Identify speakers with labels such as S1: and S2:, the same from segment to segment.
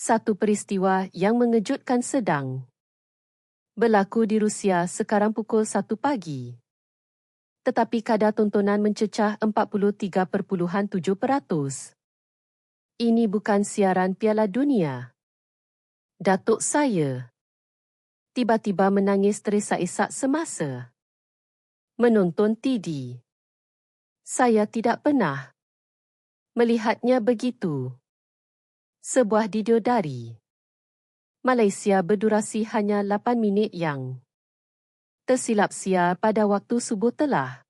S1: Satu peristiwa yang mengejutkan sedang berlaku di Rusia sekarang pukul 1 pagi. Tetapi kadar tontonan mencecah 43.7%. Ini bukan siaran Piala Dunia. Datuk saya tiba-tiba menangis terisak-isak semasa menonton TD. Saya tidak pernah melihatnya begitu. Sebuah video dari Malaysia berdurasi hanya 8 minit yang tersilap siar pada waktu subuh telah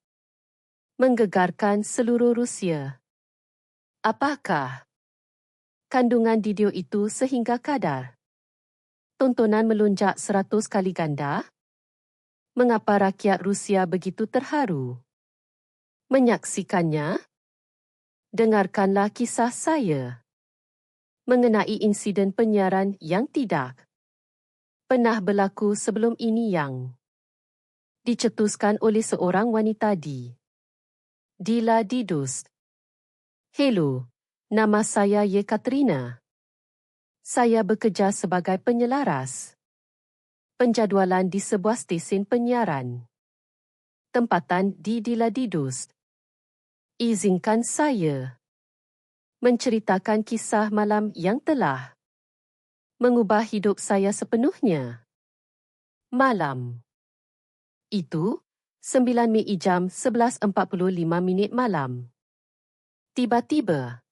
S1: menggegarkan seluruh Rusia. Apakah kandungan video itu sehingga kadar tontonan melonjak 100 kali ganda? Mengapa rakyat Rusia begitu terharu menyaksikannya? Dengarkanlah kisah saya mengenai insiden penyiaran yang tidak pernah berlaku sebelum ini yang dicetuskan oleh seorang wanita di Diladidust. Hello, nama saya Yekaterina. Saya bekerja sebagai penyelaras penjadualan di sebuah stesen penyiaran tempatan di Diladidust. Izinkan saya menceritakan kisah malam yang telah mengubah hidup saya sepenuhnya. Malam itu, 9 Mei jam 11.45 malam. Tiba-tiba,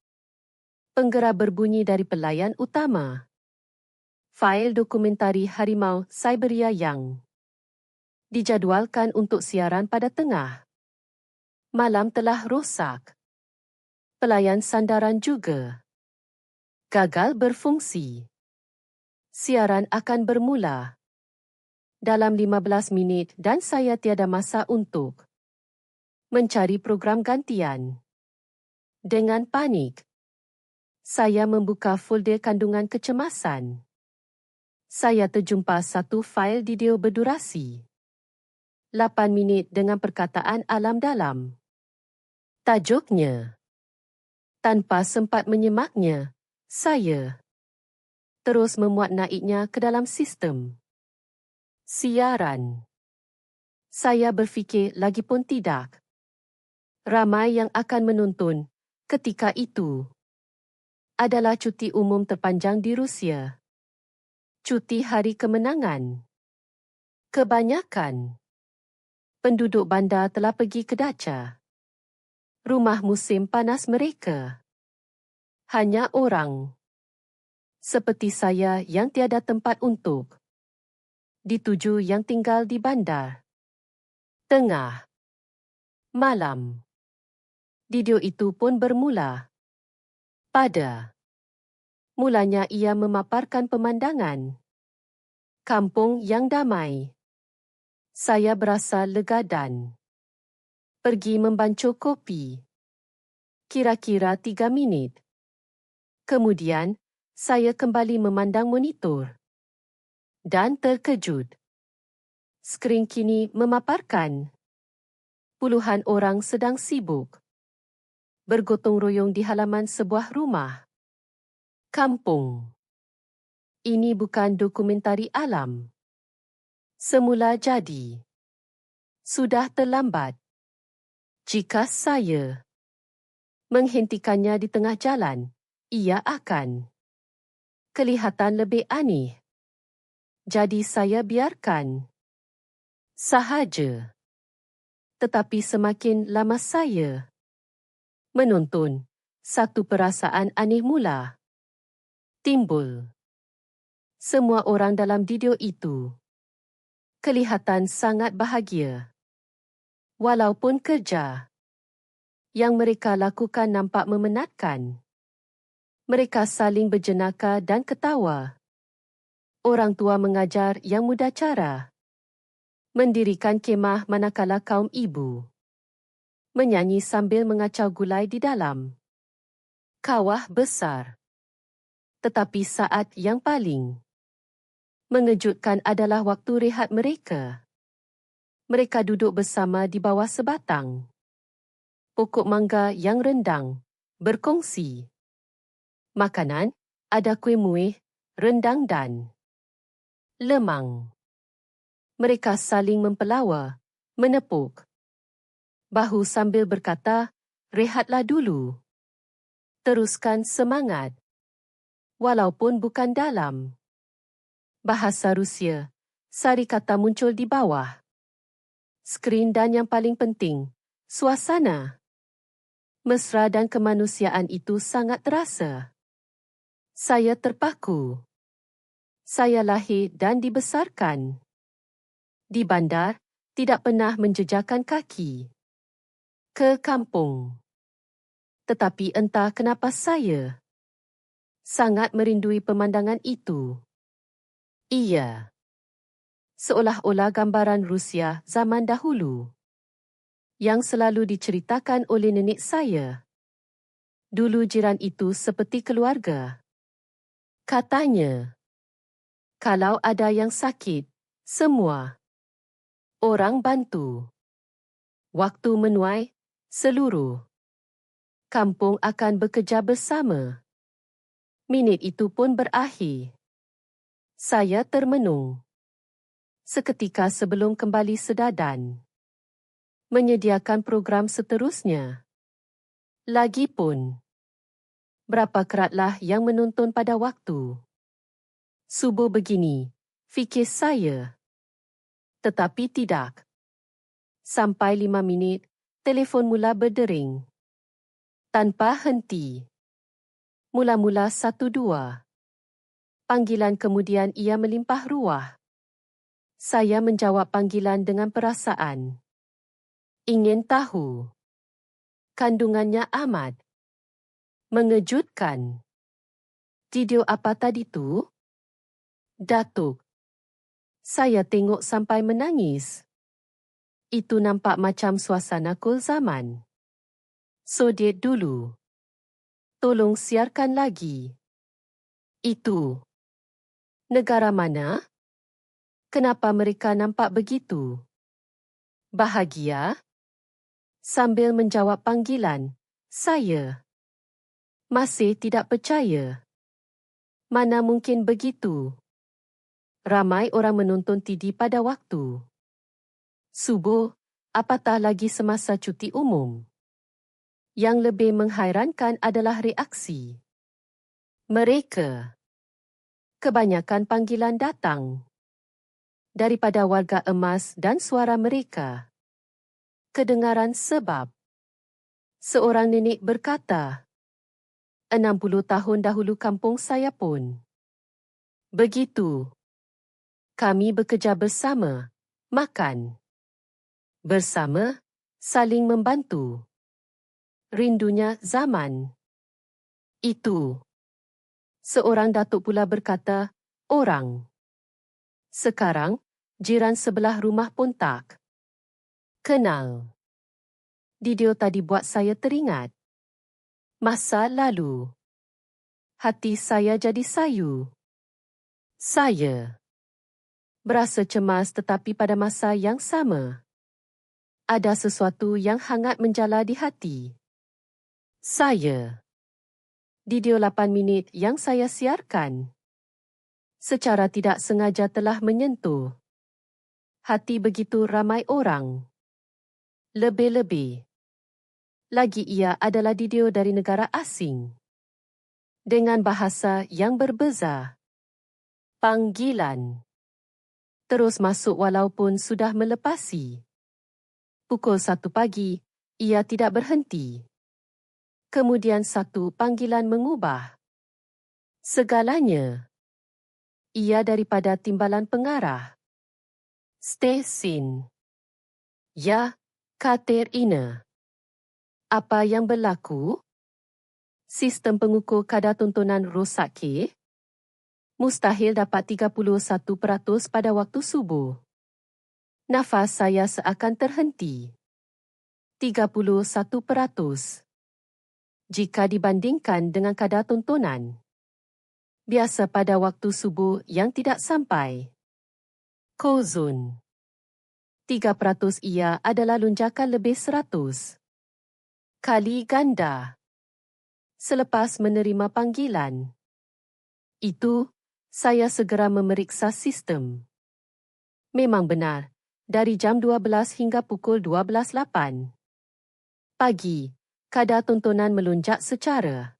S1: penggerak berbunyi dari pelayan utama. Fail dokumentari Harimau Siberia yang dijadualkan untuk siaran pada tengah malam telah rosak. Pelayan sandaran juga gagal berfungsi. Siaran akan bermula dalam 15 minit dan saya tiada masa untuk mencari program gantian. Dengan panik, saya membuka folder kandungan kecemasan. Saya terjumpa satu fail video berdurasi 8 minit dengan perkataan alam dalam. Tajuknya. Tanpa sempat menyemaknya, saya terus memuat naiknya ke dalam sistem siaran. Saya berfikir lagipun tidak ramai yang akan menonton ketika itu. Adalah cuti umum terpanjang di Rusia. Cuti hari kemenangan. Kebanyakan penduduk bandar telah pergi ke Dacha, rumah musim panas mereka. Hanya orang seperti saya yang tiada tempat untuk dituju yang tinggal di bandar. Tengah malam, video itu pun bermula. Pada mulanya ia memaparkan pemandangan kampung yang damai. Saya berasa lega dan pergi membancuh kopi. Kira-kira 3 minit. Kemudian, saya kembali memandang monitor dan terkejut. Skrin kini memaparkan puluhan orang sedang sibuk bergotong royong di halaman sebuah rumah kampung. Ini bukan dokumentari alam. Semula jadi. Sudah terlambat. Jika saya menghentikannya di tengah jalan, ia akan kelihatan lebih aneh. Jadi saya biarkan sahaja. Tetapi semakin lama saya menonton, satu perasaan aneh mula timbul. Semua orang dalam video itu kelihatan sangat bahagia. Walaupun kerja yang mereka lakukan nampak memenatkan. Mereka saling berjenaka dan ketawa. Orang tua mengajar yang muda cara mendirikan kemah manakala kaum ibu menyanyi sambil mengacau gulai di dalam kawah besar. Tetapi saat yang paling mengejutkan adalah waktu rehat mereka. Mereka duduk bersama di bawah sebatang pokok mangga yang rendang, berkongsi makanan, ada kuih muih, rendang dan lemang. Mereka saling mempelawa, menepuk bahu sambil berkata, "Rehatlah dulu. Teruskan semangat." Walaupun bukan dalam bahasa Rusia, sari kata muncul di bawah skrin dan yang paling penting, suasana mesra dan kemanusiaan itu sangat terasa. Saya terpaku. Saya lahir dan dibesarkan di bandar, tidak pernah menjejakkan kaki ke kampung. Tetapi entah kenapa saya sangat merindui pemandangan itu. Iya, seolah-olah gambaran Rusia zaman dahulu yang selalu diceritakan oleh nenek saya. Dulu jiran itu seperti keluarga. Katanya, kalau ada yang sakit, semua orang bantu. Waktu menuai, seluruh kampung akan bekerja bersama. Minit itu pun berakhir. Saya termenung. Seketika sebelum kembali sedadan menyediakan program seterusnya. Lagipun, berapa keratlah yang menonton pada waktu subuh begini, fikir saya. Tetapi tidak. Sampai 5 minit, telefon mula berdering. Tanpa henti. Mula-mula 1-2. Panggilan kemudian ia melimpah ruah. Saya menjawab panggilan dengan perasaan. Ingin tahu. Kandungannya amat mengejutkan. Video apa tadi tu? Datuk. Saya tengok sampai menangis. Itu nampak macam suasana kul zaman Soviet dulu. Tolong siarkan lagi. Itu. Negara mana? Kenapa mereka nampak begitu bahagia? Sambil menjawab panggilan, saya masih tidak percaya. Mana mungkin begitu? Ramai orang menonton TV pada waktu subuh, apatah lagi semasa cuti umum. Yang lebih menghairankan adalah reaksi mereka. Kebanyakan panggilan datang daripada warga emas dan suara mereka kedengaran sebab seorang nenek berkata, 60 tahun dahulu kampung saya pun begitu. Kami bekerja bersama, makan bersama, saling membantu. Rindunya zaman itu. Seorang datuk pula berkata, orang sekarang, jiran sebelah rumah pun tak kenal. Video tadi buat saya teringat masa lalu. Hati saya jadi sayu. Saya berasa cemas tetapi pada masa yang sama, ada sesuatu yang hangat menjala di hati saya. Video 8 minit yang saya siarkan secara tidak sengaja telah menyentuh hati begitu ramai orang. Lebih-lebih lagi ia adalah video dari negara asing dengan bahasa yang berbeza. Panggilan terus masuk walaupun sudah melepasi. Pukul 1 pagi, ia tidak berhenti. Kemudian satu panggilan mengubah segalanya. Ia daripada timbalan pengarah stesen. Ya, Katerina. Apa yang berlaku? Sistem pengukur kadar tontonan rosak ke? Mustahil dapat 31% pada waktu subuh. Nafas saya seakan terhenti. 31%. Jika dibandingkan dengan kadar tontonan biasa pada waktu subuh yang tidak sampai kozon. 3% ia adalah lonjakan lebih 100 kali ganda. Selepas menerima panggilan itu, Saya segera memeriksa sistem. Memang benar, dari jam 12 hingga pukul 12.08 pagi, kadar tontonan melonjak secara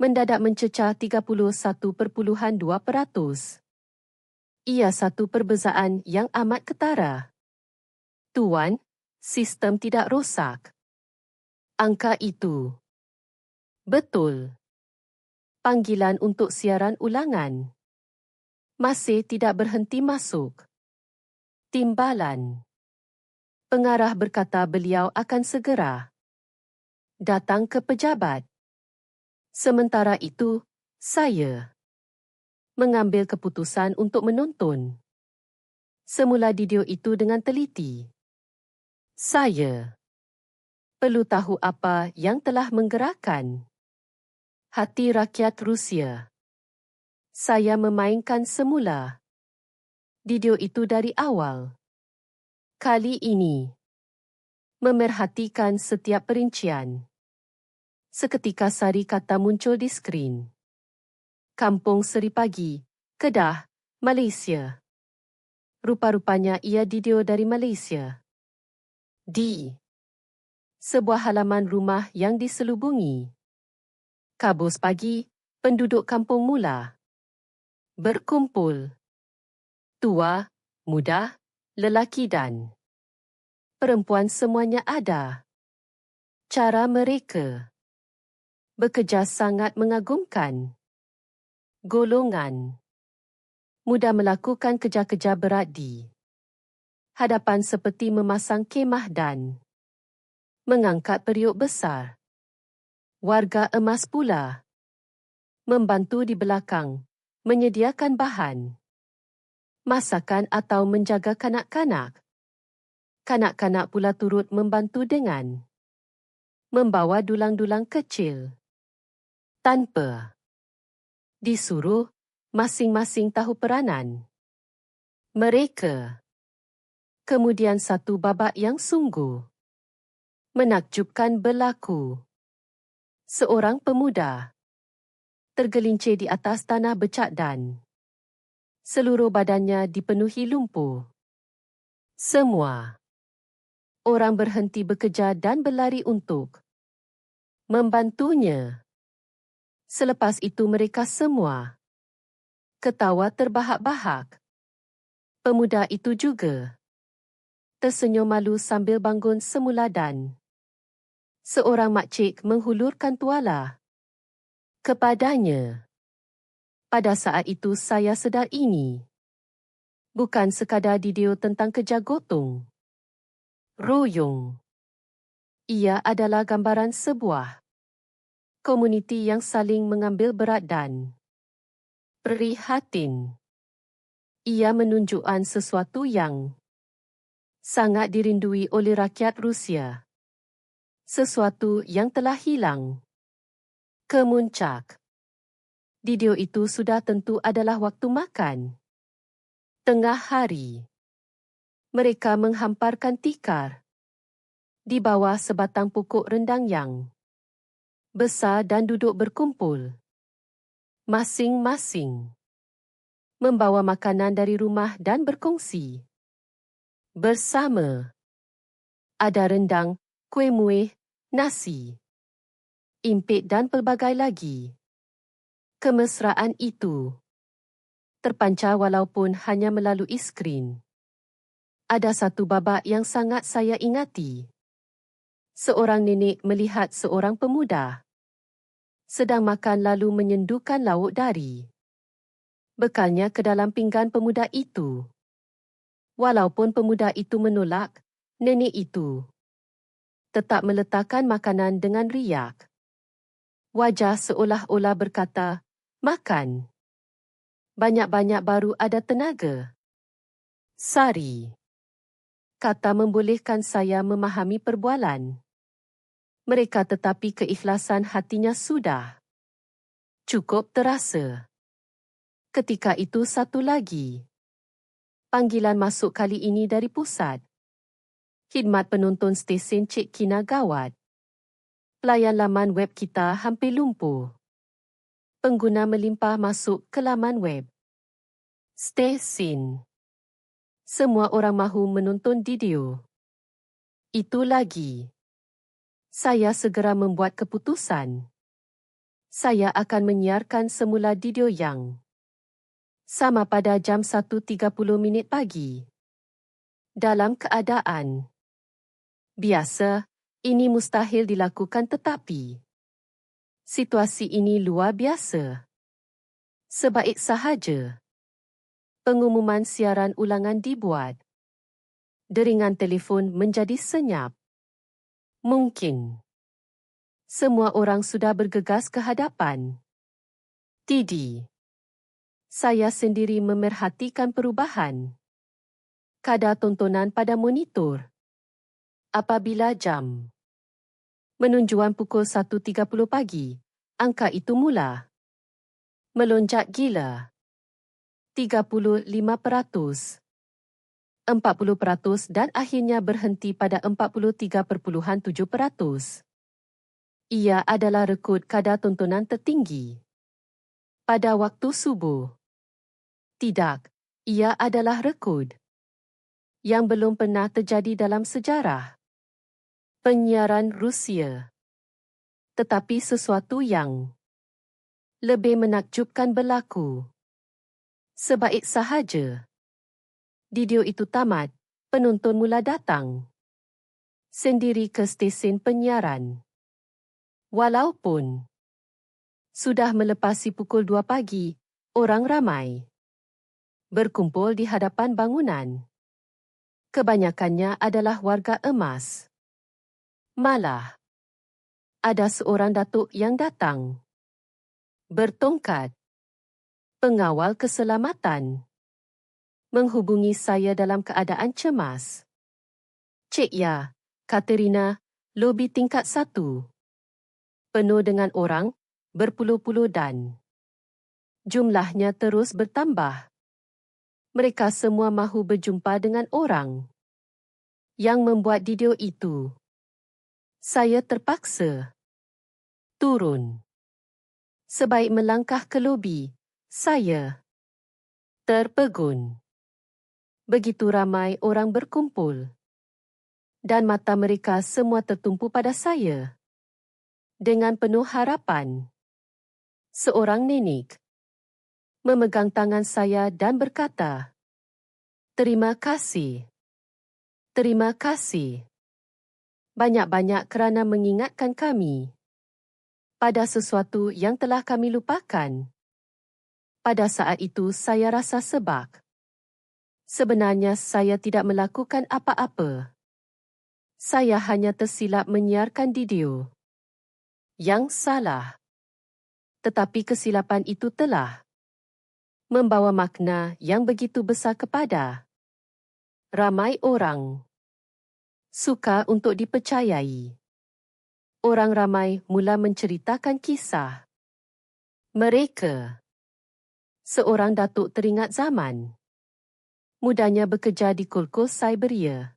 S1: mendadak mencecah 31.2%. Ia satu perbezaan yang amat ketara. Tuan, sistem tidak rosak. Angka itu. Betul. Panggilan untuk siaran ulangan. Masih tidak berhenti masuk. Timbalan. Pengarah berkata beliau akan segera datang ke pejabat. Sementara itu, saya mengambil keputusan untuk menonton semula video itu dengan teliti. Saya perlu tahu apa yang telah menggerakkan hati rakyat Rusia. Saya memainkan semula video itu dari awal. Kali ini, memerhatikan setiap perincian. Seketika sari kata muncul di skrin. Kampung Seri Pagi, Kedah, Malaysia. Rupa-rupanya ia video dari Malaysia. Di sebuah halaman rumah yang diselubungi. Kabus pagi, penduduk kampung mula berkumpul. Tua, muda, lelaki dan perempuan semuanya ada. Cara mereka bekerja sangat mengagumkan. Golongan mudah melakukan kerja-kerja berat di hadapan seperti memasang kemah dan mengangkat periuk besar. Warga emas pula membantu di belakang, menyediakan bahan, masakan atau menjaga kanak-kanak. Kanak-kanak pula turut membantu dengan membawa dulang-dulang kecil. Tanpa disuruh, masing-masing tahu peranan mereka. Kemudian satu babak yang sungguh menakjubkan berlaku. Seorang pemuda tergelincir di atas tanah becak dan seluruh badannya dipenuhi lumpur. Semua orang berhenti bekerja dan berlari untuk membantunya. Selepas itu mereka semua ketawa terbahak-bahak. Pemuda itu juga tersenyum malu sambil bangun semula dan seorang makcik menghulurkan tuala kepadanya. Pada saat itu saya sedar ini bukan sekadar video tentang kerja gotong royong. Ia adalah gambaran sebuah komuniti yang saling mengambil berat dan prihatin. Ia menunjukkan sesuatu yang sangat dirindui oleh rakyat Rusia. Sesuatu yang telah hilang. Kemuncak. Video itu sudah tentu adalah waktu makan. Tengah hari. Mereka menghamparkan tikar di bawah sebatang pokok rendang yang besar dan duduk berkumpul. Masing-masing membawa makanan dari rumah dan berkongsi bersama. Ada rendang, kuih muih, nasi, impit dan pelbagai lagi. Kemesraan itu terpancar walaupun hanya melalui skrin. Ada satu babak yang sangat saya ingati. Seorang nenek melihat seorang pemuda sedang makan lalu menyendukan lauk dari bekalnya ke dalam pinggan pemuda itu. Walaupun pemuda itu menolak, nenek itu tetap meletakkan makanan dengan riak. Wajah seolah-olah berkata, makan. Banyak-banyak baru ada tenaga. Sari. Kata membolehkan saya memahami perbualan mereka, tetapi keikhlasan hatinya sudah cukup terasa. Ketika itu satu lagi panggilan masuk, kali ini dari pusat khidmat penonton stesen Cik Kina gawat. Pelayan laman web kita hampir lumpuh. Pengguna melimpah masuk ke laman web. Stesen. Semua orang mahu menonton video. Itu lagi. Saya segera membuat keputusan. Saya akan menyiarkan semula video yang sama pada jam 1.30 pagi. Dalam keadaan biasa, ini mustahil dilakukan tetapi situasi ini luar biasa. Sebaik sahaja pengumuman siaran ulangan dibuat. Deringan telefon menjadi senyap. Mungkin semua orang sudah bergegas ke hadapan. Tidak. Saya sendiri memerhatikan perubahan kadar tontonan pada monitor. Apabila jam menunjukkan pukul 1.30 pagi, angka itu mula melonjak gila. 35%, 40% dan akhirnya berhenti pada 43.7%. Ia adalah rekod kadar tontonan tertinggi pada waktu subuh. Tidak, ia adalah rekod yang belum pernah terjadi dalam sejarah penyiaran Rusia. Tetapi sesuatu yang lebih menakjubkan berlaku. Sebaik sahaja video itu tamat, penonton mula datang sendiri ke stesen penyiaran. Walaupun sudah melepasi pukul 2 pagi, orang ramai berkumpul di hadapan bangunan. Kebanyakannya adalah warga emas. Malah, ada seorang datuk yang datang bertongkat pengawal keselamatan menghubungi saya dalam keadaan cemas. Cik Ya, Katerina, lobi tingkat 1. Penuh dengan orang, berpuluh-puluh dan jumlahnya terus bertambah. Mereka semua mahu berjumpa dengan orang yang membuat video itu. Saya terpaksa turun. Sebaik melangkah ke lobi, saya terpegun. Begitu ramai orang berkumpul. Dan mata mereka semua tertumpu pada saya. Dengan penuh harapan. Seorang nenek memegang tangan saya dan berkata, "Terima kasih. Terima kasih. Banyak-banyak kerana mengingatkan kami pada sesuatu yang telah kami lupakan." Pada saat itu saya rasa sebak. Sebenarnya saya tidak melakukan apa-apa. Saya hanya tersilap menyiarkan video yang salah. Tetapi kesilapan itu telah membawa makna yang begitu besar kepada ramai orang. Suka untuk dipercayai. Orang ramai mula menceritakan kisah mereka. Seorang datuk teringat zaman mudanya bekerja di Kolkos, Siberia.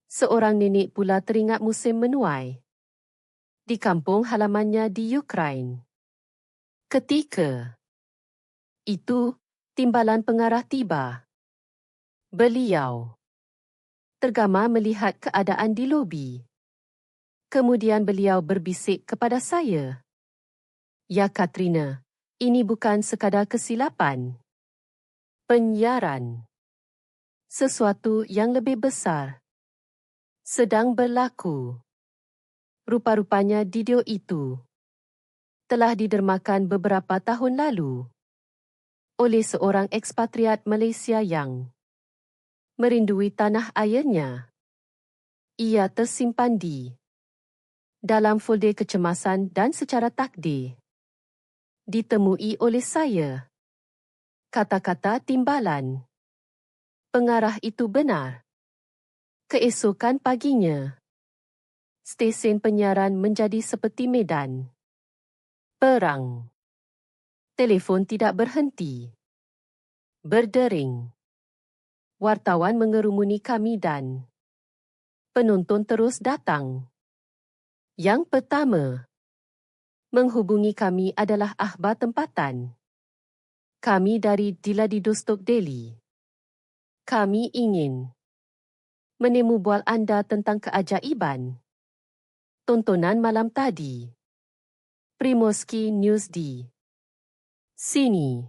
S1: Seorang nenek pula teringat musim menuai di kampung halamannya di Ukraine. Ketika itu, timbalan pengarah tiba. Beliau tergama melihat keadaan di lobi. Kemudian beliau berbisik kepada saya, "Ya Katrina, ini bukan sekadar kesilapan penyiaran. Sesuatu yang lebih besar sedang berlaku." Rupa-rupanya video itu telah didermakan beberapa tahun lalu oleh seorang ekspatriat Malaysia yang merindui tanah airnya. Ia tersimpan di dalam folder kecemasan dan secara takdir ditemui oleh saya. Kata-kata timbalan pengarah itu benar. Keesokan paginya, stesen penyiaran menjadi seperti medan perang. Telefon tidak berhenti berdering. Wartawan mengerumuni kami dan penonton terus datang. Yang pertama, Menghubungi kami adalah akhbar tempatan. Kami dari Diladi Dostok Delhi. Kami ingin menemu bual anda tentang keajaiban tontonan malam tadi. Primoski News di sini.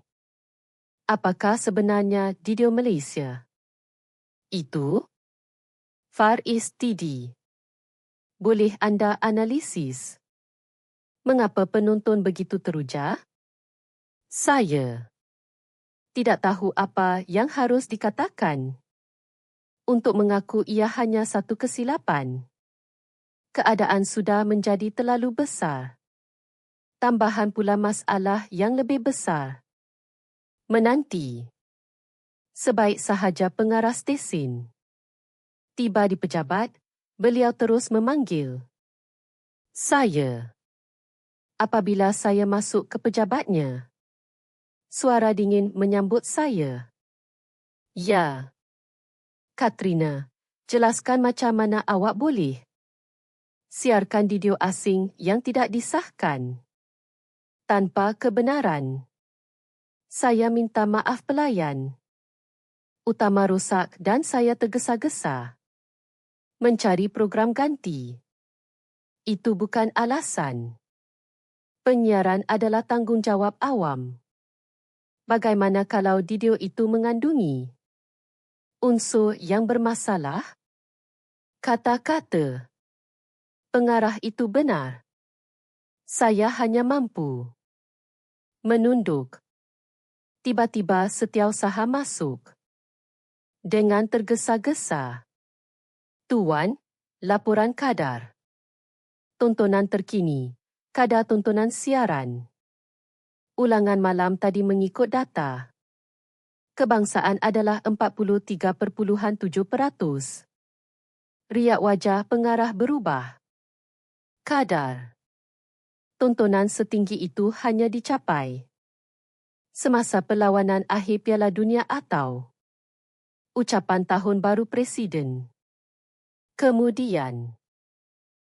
S1: Apakah sebenarnya video Malaysia? Itu Far East TD. Boleh anda analisis? Mengapa penonton begitu teruja? Saya tidak tahu apa yang harus dikatakan. Untuk mengaku ia hanya satu kesilapan. Keadaan sudah menjadi terlalu besar. Tambahan pula masalah yang lebih besar menanti. Sebaik sahaja pengarah stesen tiba di pejabat, beliau terus memanggil saya. Apabila saya masuk ke pejabatnya, suara dingin menyambut saya. Ya, Katrina, jelaskan macam mana awak boleh siarkan video asing yang tidak disahkan tanpa kebenaran. Saya minta maaf pelayan. Utama rosak dan saya tergesa-gesa mencari program ganti. Itu bukan alasan. Penyiaran adalah tanggungjawab awam. Bagaimana kalau video itu mengandungi unsur yang bermasalah? Kata-kata pengarah itu benar. Saya hanya mampu menunduk. Tiba-tiba Setiausaha masuk. Dengan tergesa-gesa. Tuan, laporan kadar. Tontonan terkini. Kadar tontonan siaran. Ulangan malam tadi mengikut data. Kebangsaan adalah 43.7%. Riak wajah pengarah berubah. Kadar tontonan setinggi itu hanya dicapai semasa perlawanan akhir Piala Dunia atau ucapan Tahun Baru Presiden. Kemudian,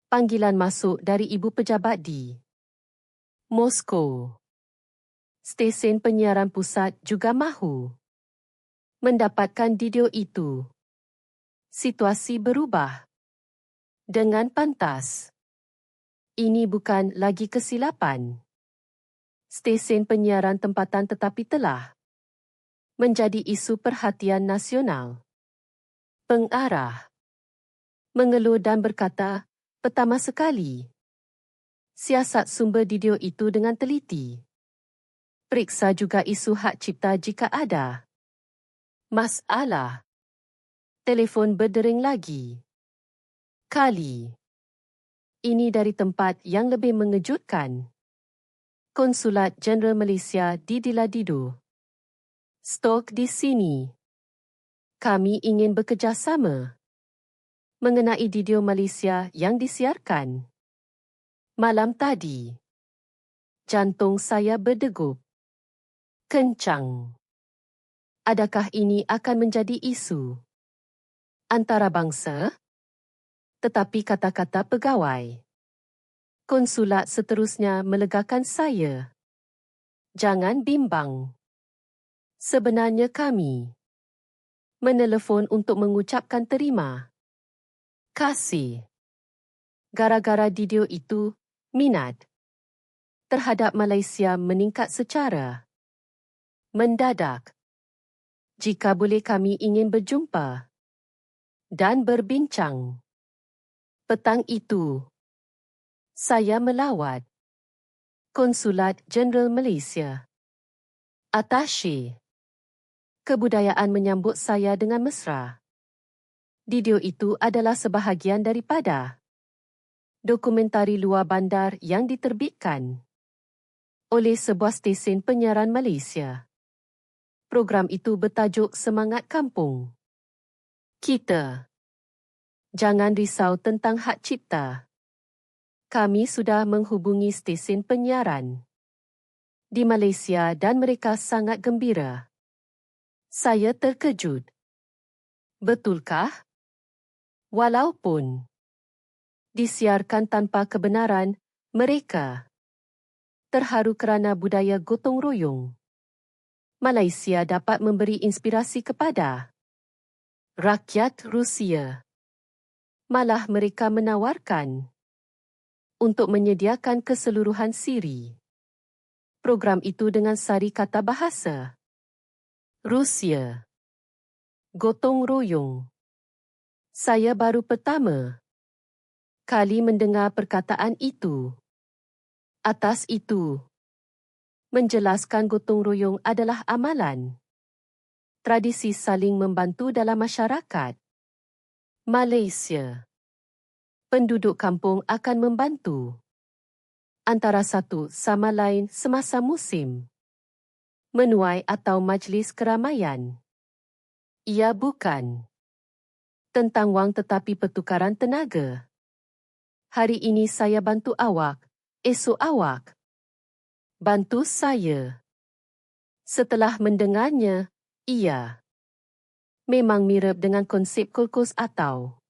S1: panggilan masuk dari ibu pejabat di Moskow. Stesen penyiaran pusat juga mahu mendapatkan video itu. Situasi berubah dengan pantas. Ini bukan lagi kesilapan. Stesen penyiaran tempatan tetapi telah menjadi isu perhatian nasional. Pengarah mengeluh dan berkata, pertama sekali, siasat sumber video itu dengan teliti. Periksa juga isu hak cipta jika ada masalah. Telefon berdering lagi. Kali ini dari tempat yang lebih mengejutkan. Konsulat Jenderal Malaysia di Diladido. Stok di sini. Kami ingin bekerjasama mengenai video Malaysia yang disiarkan malam tadi. Jantung saya berdegup kencang. Adakah ini akan menjadi isu antarabangsa? Tetapi kata-kata pegawai konsulat seterusnya melegakan saya. Jangan bimbang. Sebenarnya kami menelefon untuk mengucapkan terima kasih. Gara-gara video itu, minat terhadap Malaysia meningkat secara mendadak. Jika boleh kami ingin berjumpa dan berbincang. Petang itu, saya melawat Konsulat Jenderal Malaysia. Atashe kebudayaan menyambut saya dengan mesra. Video itu adalah sebahagian daripada dokumentari luar bandar yang diterbitkan oleh sebuah stesen penyiaran Malaysia. Program itu bertajuk Semangat Kampung. Kita jangan risau tentang hak cipta. Kami sudah menghubungi stesen penyiaran di Malaysia dan mereka sangat gembira. Saya terkejut. Betulkah? Walaupun disiarkan tanpa kebenaran, mereka terharu kerana budaya gotong royong. Malaysia dapat memberi inspirasi kepada rakyat Rusia. Malah mereka menawarkan untuk menyediakan keseluruhan siri program itu dengan sari kata bahasa Rusia. Gotong royong. Saya baru pertama kali mendengar perkataan itu. Atas itu, menjelaskan gotong royong adalah amalan tradisi saling membantu dalam masyarakat Malaysia. Penduduk kampung akan membantu antara satu sama lain semasa musim menuai atau majlis keramaian. Ia bukan tentang wang tetapi pertukaran tenaga. Hari ini saya bantu awak, esok awak bantu saya. Setelah mendengarnya, ia memang mirip dengan konsep kolkos atau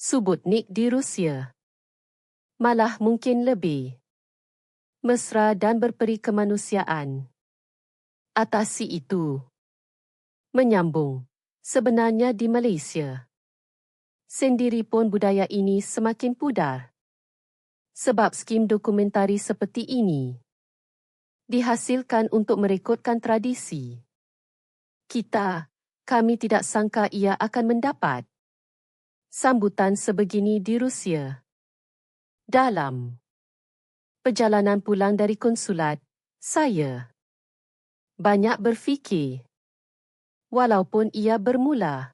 S1: Subotnik di Rusia. Malah mungkin lebih mesra dan berperi kemanusiaan. Atasi itu menyambung, sebenarnya di Malaysia sendiri pun budaya ini semakin pudar. Sebab skim dokumentari seperti ini dihasilkan untuk merekodkan tradisi kita. Kami tidak sangka ia akan mendapat sambutan sebegini di Rusia. Dalam perjalanan pulang dari konsulat, saya banyak berfikir. Walaupun ia bermula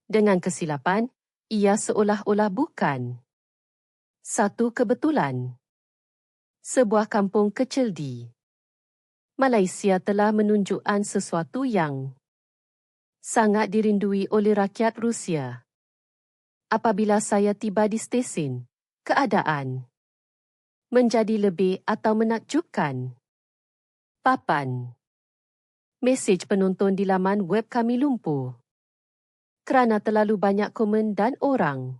S1: dengan kesilapan, ia seolah-olah bukan satu kebetulan. Sebuah kampung kecil di Malaysia telah menunjukkan sesuatu yang sangat dirindui oleh rakyat Rusia. Apabila saya tiba di stesen, keadaan menjadi lebih atau menakjubkan. Papan mesej penonton di laman web kami lumpuh kerana terlalu banyak komen dan orang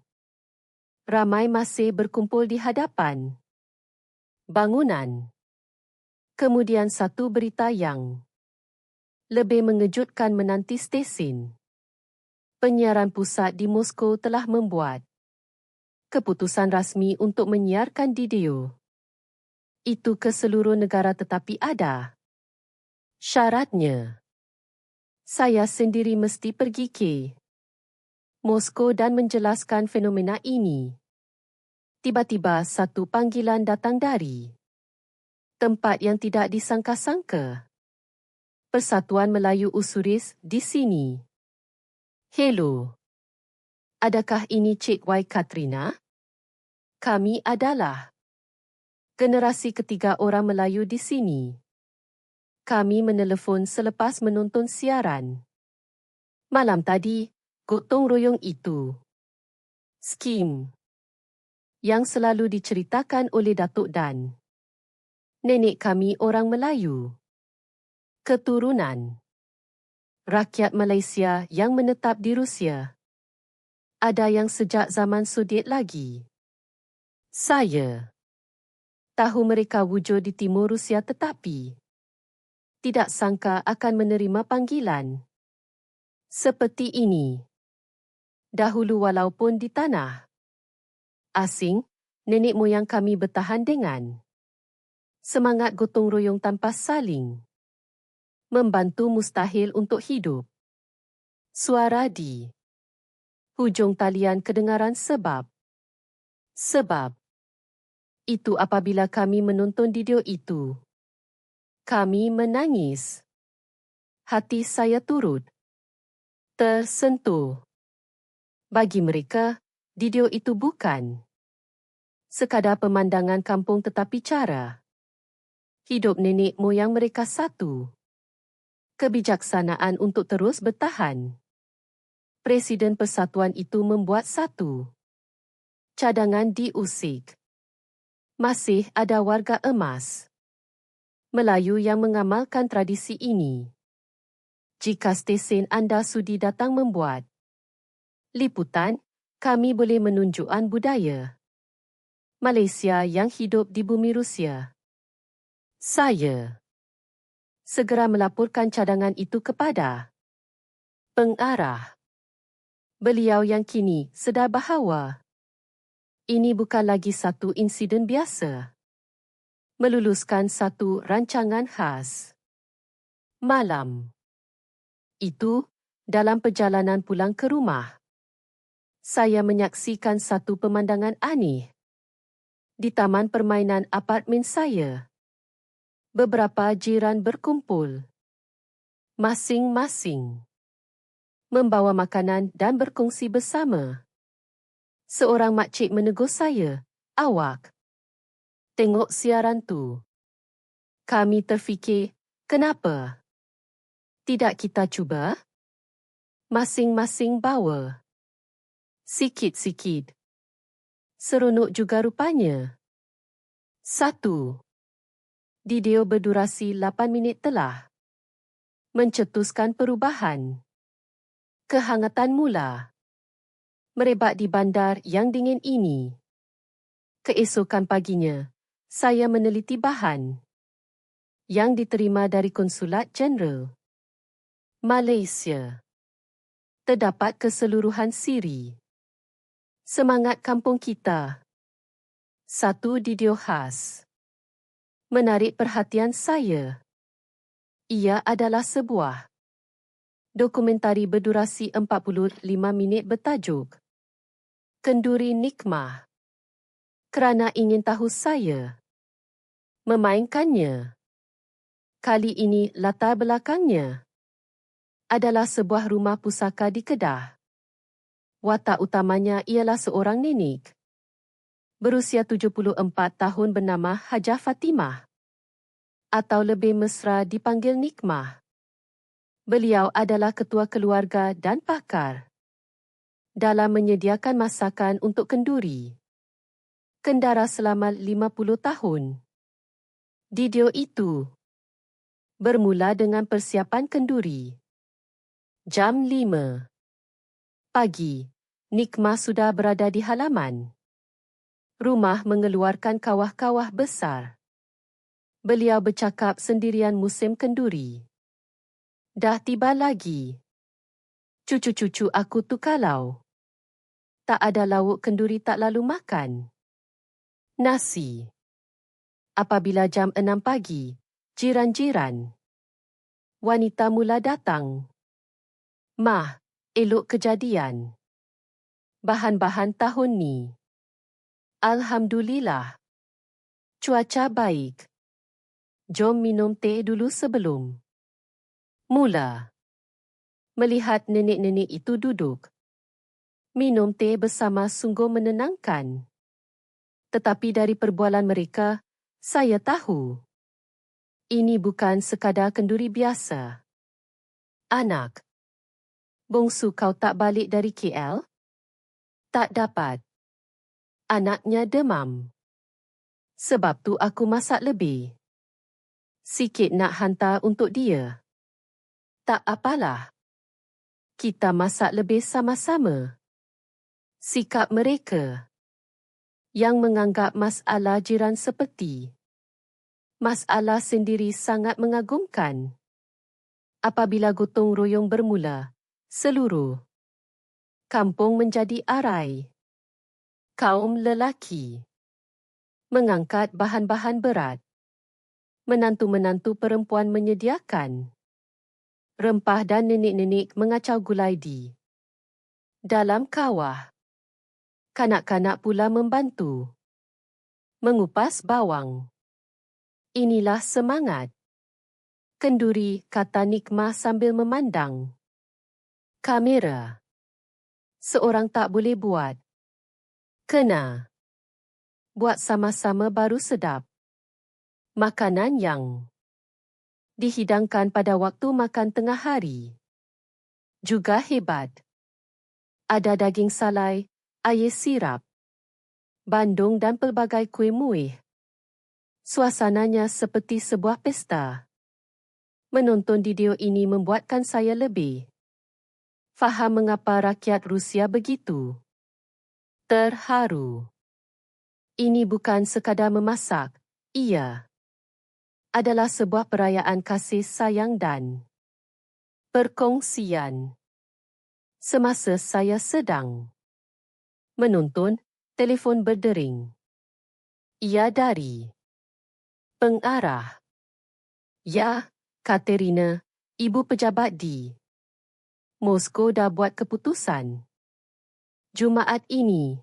S1: ramai masih berkumpul di hadapan bangunan. Kemudian satu berita yang lebih mengejutkan menanti stesen. Penyiaran pusat di Moskow telah membuat keputusan rasmi untuk menyiarkan video itu ke seluruh negara tetapi ada syaratnya. Saya sendiri mesti pergi ke Moskow dan menjelaskan fenomena ini. Tiba-tiba satu panggilan datang dari tempat yang tidak disangka-sangka. Persatuan Melayu Usuris di sini. Hello. Adakah ini Cik Y. Katrina? Kami adalah generasi ketiga orang Melayu di sini. Kami menelefon selepas menonton siaran malam tadi, gotong royong itu. Skim yang selalu diceritakan oleh datuk dan nenek kami orang Melayu. Keturunan rakyat Malaysia yang menetap di Rusia. Ada yang sejak zaman Soviet lagi. Saya tahu mereka wujud di timur Rusia tetapi tidak sangka akan menerima panggilan seperti ini. Dahulu walaupun di tanah asing, nenek moyang kami bertahan dengan semangat gotong royong tanpa saling membantu mustahil untuk hidup. Suara di hujung talian kedengaran sebab itu apabila kami menonton video itu. Kami menangis. Hati saya turut tersentuh. Bagi mereka, video itu bukan sekadar pemandangan kampung tetapi cara hidup nenek moyang mereka satu. Kebijaksanaan untuk terus bertahan. Presiden persatuan itu membuat satu cadangan diusik. Masih ada warga emas Melayu yang mengamalkan tradisi ini. Jika stesen anda sudi datang membuat liputan, kami boleh menunjukkan budaya Malaysia yang hidup di bumi Rusia. Saya segera melaporkan cadangan itu kepada pengarah. Beliau yang kini sedar bahawa ini bukan lagi satu insiden biasa. Meluluskan satu rancangan khas. Malam itu, dalam perjalanan pulang ke rumah, saya menyaksikan satu pemandangan aneh. Di taman permainan apartmen saya, beberapa jiran berkumpul, masing-masing membawa makanan dan berkongsi bersama. Seorang makcik menegur saya, "Awak tengok siaran tu." Kami terfikir, kenapa tidak kita cuba? Masing-masing bawa sikit-sikit. Seronok juga rupanya. 1. Video berdurasi 8 minit telah mencetuskan perubahan. Kehangatan mula merebak di bandar yang dingin ini. Keesokan paginya, saya meneliti bahan yang diterima dari Konsulat Jeneral Malaysia. Terdapat keseluruhan siri. Semangat kampung kita. Satu video khas menarik perhatian saya. Ia adalah sebuah dokumentari berdurasi 45 minit bertajuk Kenduri Nikmah. Kerana ingin tahu saya memainkannya. Kali ini latar belakangnya adalah sebuah rumah pusaka di Kedah. Watak utamanya ialah seorang nenek berusia 74 tahun bernama Hajah Fatimah, atau lebih mesra dipanggil Nikmah. Beliau adalah ketua keluarga dan pakar dalam menyediakan masakan untuk kenduri. Kendara selama 50 tahun. Video itu bermula dengan persiapan kenduri. Jam 5 pagi, Nikmah sudah berada di halaman. Rumah mengeluarkan kawah-kawah besar. Beliau bercakap sendirian musim kenduri. Dah tiba lagi. Cucu-cucu aku tu kalau tak ada lauk kenduri tak lalu makan nasi. Apabila jam 6 pagi, jiran-jiran wanita mula datang. Mah, elok kejadian. Bahan-bahan tahun ni. Alhamdulillah. Cuaca baik. Jom minum teh dulu sebelum mula. Melihat nenek-nenek itu duduk minum teh bersama sungguh menenangkan. Tetapi dari perbualan mereka, saya tahu ini bukan sekadar kenduri biasa. Anak, bongsu kau tak balik dari KL? Tak dapat. Anaknya demam. Sebab tu aku masak lebih. Sikit nak hantar untuk dia. Tak apalah. Kita masak lebih sama-sama. Sikap mereka yang menganggap masalah jiran seperti masalah sendiri sangat mengagumkan. Apabila gotong royong bermula, seluruh kampung menjadi arai. Kaum lelaki mengangkat bahan-bahan berat. Menantu-menantu perempuan menyediakan rempah dan nenek-nenek mengacau gulai di dalam kawah. Kanak-kanak pula membantu mengupas bawang. Inilah semangat kenduri, kata Nikmah sambil memandang kamera. Seorang tak boleh buat. Kena buat sama-sama baru sedap. Makanan yang dihidangkan pada waktu makan tengah hari juga hebat. Ada daging salai, air sirap, bandung dan pelbagai kuih muih. Suasananya seperti sebuah pesta. Menonton video ini membuatkan saya lebih faham mengapa rakyat Rusia begitu terharu. Ini bukan sekadar memasak, ia adalah sebuah perayaan kasih sayang dan perkongsian. Semasa saya sedang menonton, telefon berdering. Ia dari pengarah. Ya, Katerina, ibu pejabat di Moskow dah buat keputusan. Jumaat ini,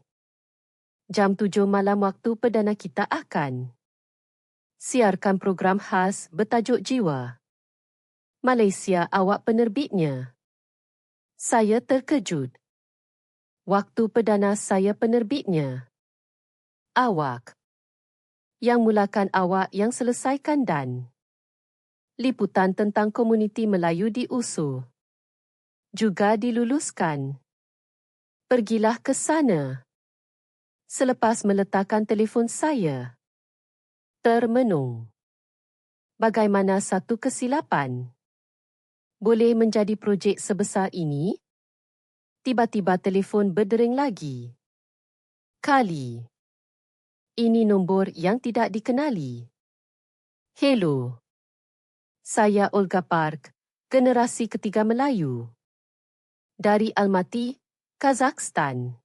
S1: jam 7 malam waktu perdana kita akan siarkan program khas bertajuk Jiwa Malaysia, awak penerbitnya. Saya terkejut. Waktu perdana saya penerbitnya. Awak. Yang mulakan awak yang selesaikan dan liputan tentang komuniti Melayu diusul. Juga diluluskan. Pergilah ke sana. Selepas meletakkan telefon saya termenung. Bagaimana satu kesilapan boleh menjadi projek sebesar ini? Tiba-tiba telefon berdering lagi. Kali ini nombor yang tidak dikenali. Hello. Saya Olga Park, generasi ketiga Melayu. Dari Almaty, Kazakhstan.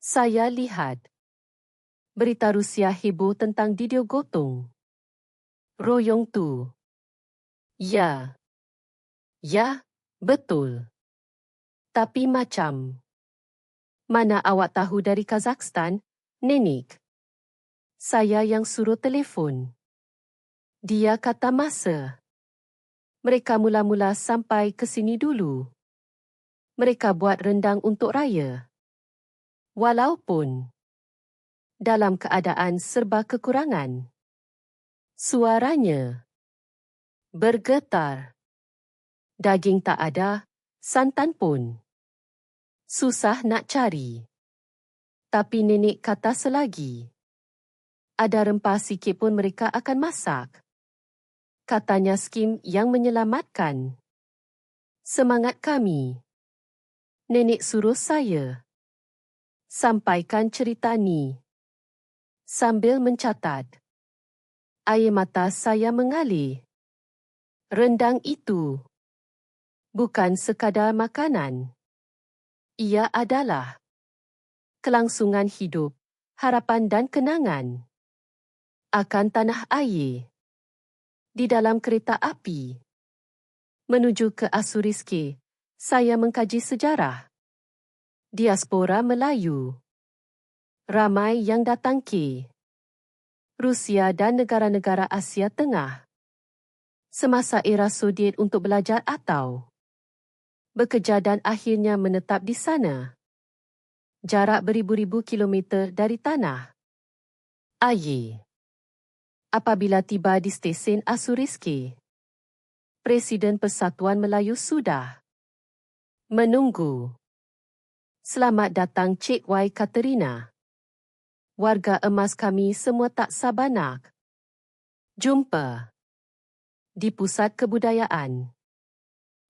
S1: Saya lihat berita Rusia heboh tentang Didio Gotong royong tu. Ya. Ya, betul. Tapi macam mana awak tahu dari Kazakhstan, Nenek? Saya yang suruh telefon. Dia kata masa mereka mula-mula sampai ke sini dulu. Mereka buat rendang untuk raya. Walaupun dalam keadaan serba kekurangan. Suaranya bergetar. Daging tak ada, santan pun susah nak cari. Tapi nenek kata selagi ada rempah sikit pun mereka akan masak. Katanya skim yang menyelamatkan semangat kami. Nenek suruh saya sampaikan cerita ni sambil mencatat. Air mata saya mengalir. Rendang itu bukan sekadar makanan. Ia adalah kelangsungan hidup, harapan dan kenangan akan tanah air. Di dalam kereta api menuju ke Asuriske, saya mengkaji sejarah diaspora Melayu. Ramai yang datang ke Rusia dan negara-negara Asia Tengah semasa era Soviet untuk belajar atau bekerja dan akhirnya menetap di sana. Jarak beribu-ribu kilometer dari tanah air. Apabila tiba di stesen Asuriske, Presiden Persatuan Melayu sudah menunggu. Selamat datang Cik Y. Katerina. Warga emas kami semua tak sabar nak jumpa di pusat kebudayaan.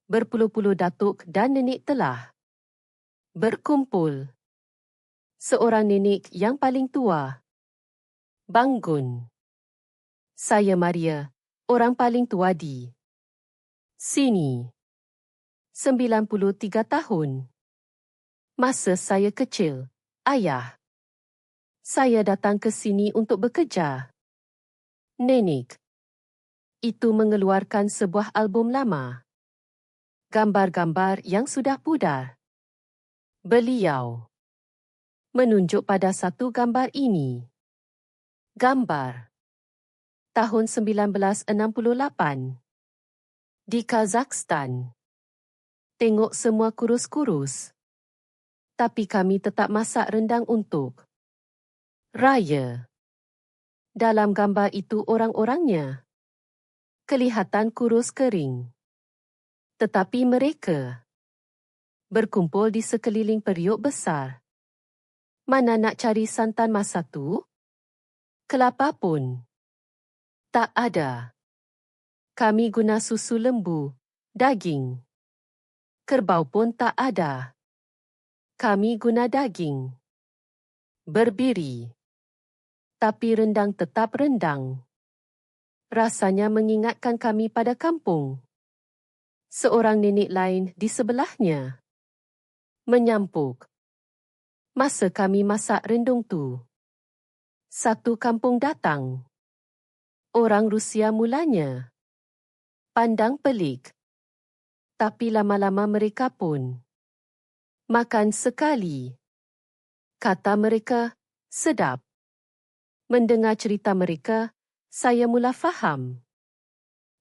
S1: Berpuluh-puluh datuk dan nenek telah berkumpul. Seorang nenek yang paling tua bangun. Saya Maria, orang paling tua di sini. 93 tahun. Masa saya kecil, ayah saya datang ke sini untuk bekerja. Nenek itu mengeluarkan sebuah album lama. Gambar-gambar yang sudah pudar. Beliau menunjuk pada satu gambar ini. Gambar tahun 1968 di Kazakhstan. Tengok semua kurus-kurus. Tapi kami tetap masak rendang untuk raya. Dalam gambar itu orang-orangnya kelihatan kurus kering. Tetapi mereka berkumpul di sekeliling periuk besar. Mana nak cari santan masa tu? Kelapa pun tak ada. Kami guna susu lembu, daging. Kerbau pun tak ada. Kami guna daging. Berbiri. Tapi rendang tetap rendang. Rasanya mengingatkan kami pada kampung. Seorang nenek lain di sebelahnya menyampuk. Masa kami masak rendung tu, satu kampung datang. Orang Rusia mulanya pandang pelik. Tapi lama-lama mereka pun makan sekali. Kata mereka, sedap. Mendengar cerita mereka, saya mula faham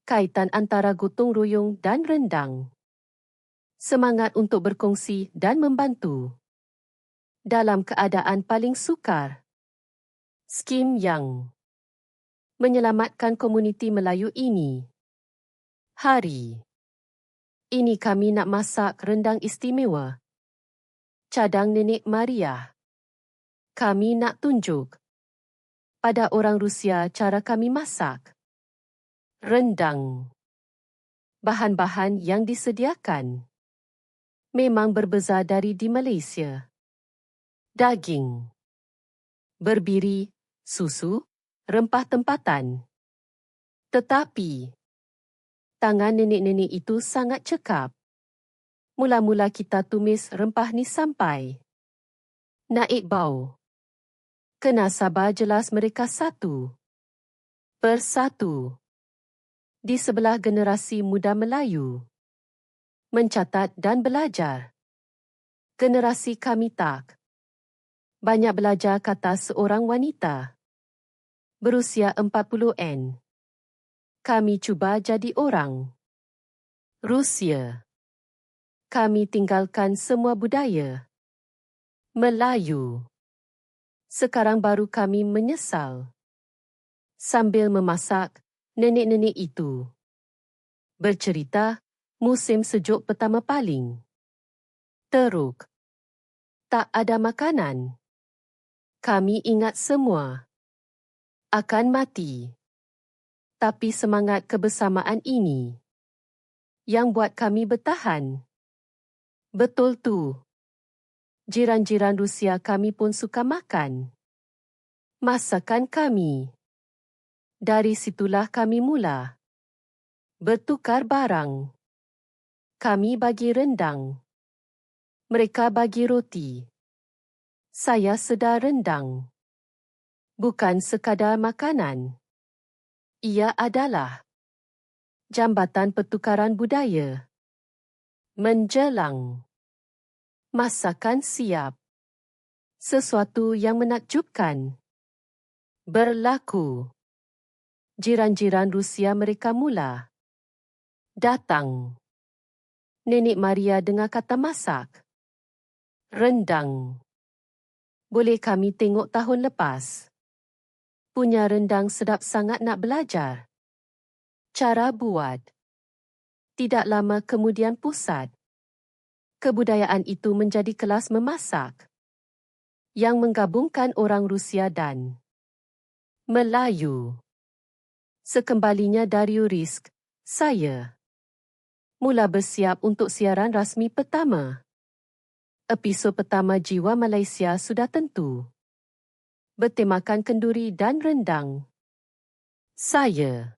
S1: kaitan antara gotong royong dan rendang. Semangat untuk berkongsi dan membantu dalam keadaan paling sukar. Skim yang menyelamatkan komuniti Melayu ini. Hari ini kami nak masak rendang istimewa. Cadang Nenek Maria. Kami nak tunjuk pada orang Rusia cara kami masak rendang. Bahan-bahan yang disediakan memang berbeza dari di Malaysia. Daging, berbiri, susu, rempah tempatan. Tetapi tangan nenek-nenek itu sangat cekap. Mula-mula kita tumis rempah ni sampai naik bau. Kena sabar jelas mereka satu persatu. Di sebelah generasi muda Melayu mencatat dan belajar. Generasi kami tak banyak belajar, kata seorang wanita berusia 40-an. Kami cuba jadi orang Rusia. Kami tinggalkan semua budaya Melayu. Sekarang baru kami menyesal. Sambil memasak, nenek-nenek itu bercerita musim sejuk pertama paling teruk. Tak ada makanan. Kami ingat semua akan mati. Tapi semangat kebersamaan ini yang buat kami bertahan. Betul tu. Jiran-jiran Rusia kami pun suka makan masakan kami. Dari situlah kami mula bertukar barang. Kami bagi rendang. Mereka bagi roti. Saya sedar rendang bukan sekadar makanan. Ia adalah jambatan pertukaran budaya. Menjelang masakan siap, sesuatu yang menakjubkan berlaku. Jiran-jiran Rusia mereka mula datang. Nenek Maria dengar kata masak rendang. Boleh kami tengok tahun lepas. Punya rendang sedap sangat, nak belajar cara buat. Tidak lama kemudian pusat kebudayaan itu menjadi kelas memasak yang menggabungkan orang Rusia dan Melayu. Sekembalinya dari Urisk, saya mula bersiap untuk siaran rasmi pertama. Episod pertama Jiwa Malaysia sudah tentu bertemakan kenduri dan rendang. Saya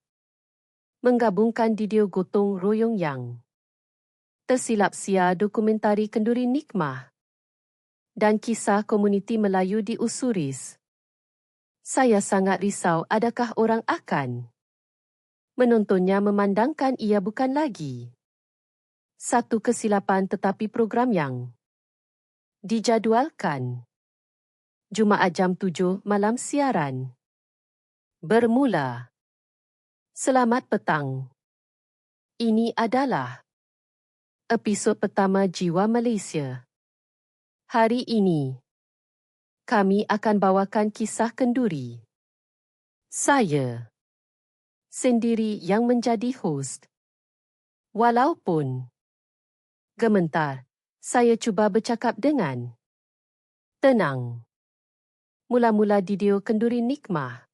S1: menggabungkan video gotong royong yang tersilap sia dokumentari kenduri nikmah dan kisah komuniti Melayu di Usuris. Saya sangat risau adakah orang akan menontonnya, memandangkan ia bukan lagi satu kesilapan tetapi program yang dijadualkan. Jumaat jam 7 malam siaran bermula. Selamat petang. Ini adalah episod pertama Jiwa Malaysia. Hari ini kami akan bawakan kisah kenduri. Saya sendiri yang menjadi host. Walaupun gementar, saya cuba bercakap dengan tenang. Mula-mula video kenduri nikmah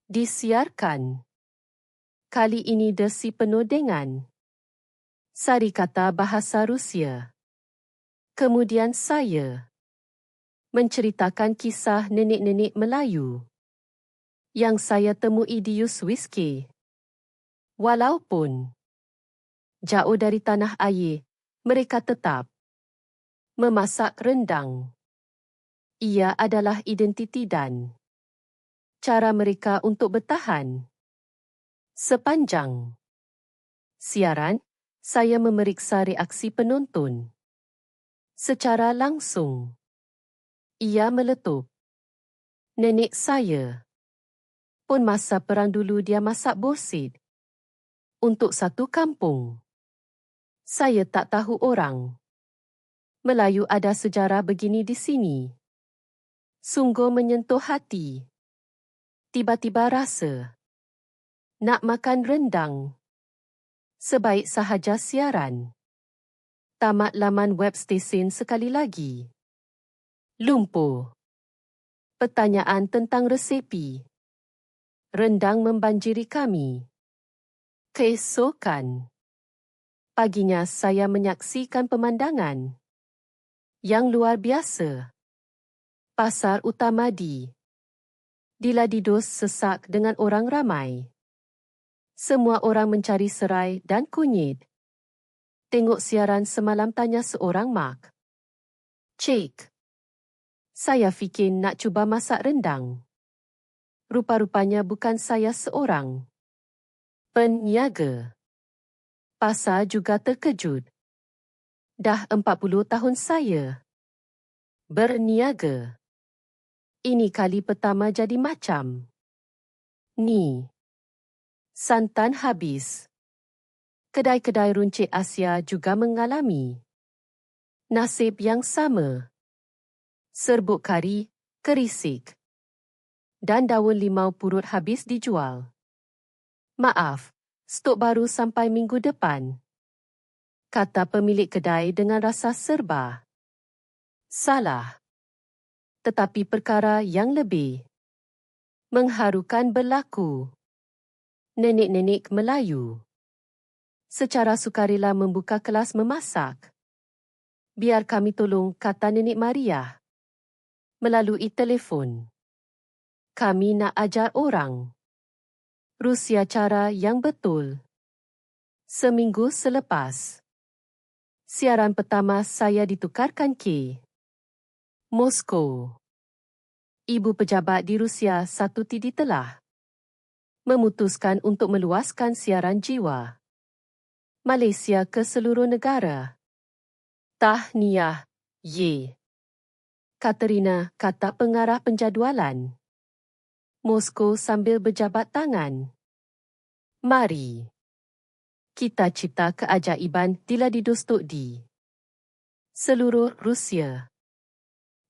S1: disiarkan. Kali ini desi penuh dengan sari kata bahasa Rusia. Kemudian saya menceritakan kisah nenek-nenek Melayu yang saya temui di Uswiski. Walaupun jauh dari tanah air, mereka tetap memasak rendang. Ia adalah identiti dan cara mereka untuk bertahan. Sepanjang siaran, saya memeriksa reaksi penonton. Secara langsung, ia meletup. Nenek saya pun masa perang dulu dia masak borsit untuk satu kampung. Saya tak tahu orang Melayu ada sejarah begini di sini. Sungguh menyentuh hati. Tiba-tiba rasa nak makan rendang. Sebaik sahaja siaran. Tamat laman web stesen sekali lagi. Lumpur. Pertanyaan tentang resepi. Rendang membanjiri kami. Keesokan paginya saya menyaksikan pemandangan yang luar biasa. Pasar utama Diladidos sesak dengan orang ramai. Semua orang mencari serai dan kunyit. Tengok siaran semalam, tanya seorang mak. Cik, saya fikir nak cuba masak rendang. Rupa-rupanya bukan saya seorang peniaga. Pasar juga terkejut. Dah 40 tahun saya berniaga. Ini kali pertama jadi macam ni. Santan habis. Kedai-kedai runcit Asia juga mengalami nasib yang sama. Serbuk kari, kerisik dan daun limau purut habis dijual. Maaf, stok baru sampai minggu depan, kata pemilik kedai dengan rasa serba salah. Tetapi perkara yang lebih mengharukan berlaku. Nenek-nenek Melayu secara sukarela membuka kelas memasak. Biar kami tolong, kata Nenek Maria melalui telefon. Kami nak ajar orang Rusia cara yang betul. Seminggu selepas siaran pertama saya ditukarkan ke Moskow. Ibu pejabat di Rusia satu tidi telah memutuskan untuk meluaskan siaran jiwa Malaysia ke seluruh negara. Tahniah, Ye. Katerina, kata pengarah penjadualan Moskow sambil berjabat tangan. Mari kita cipta keajaiban Diladidos di seluruh Rusia.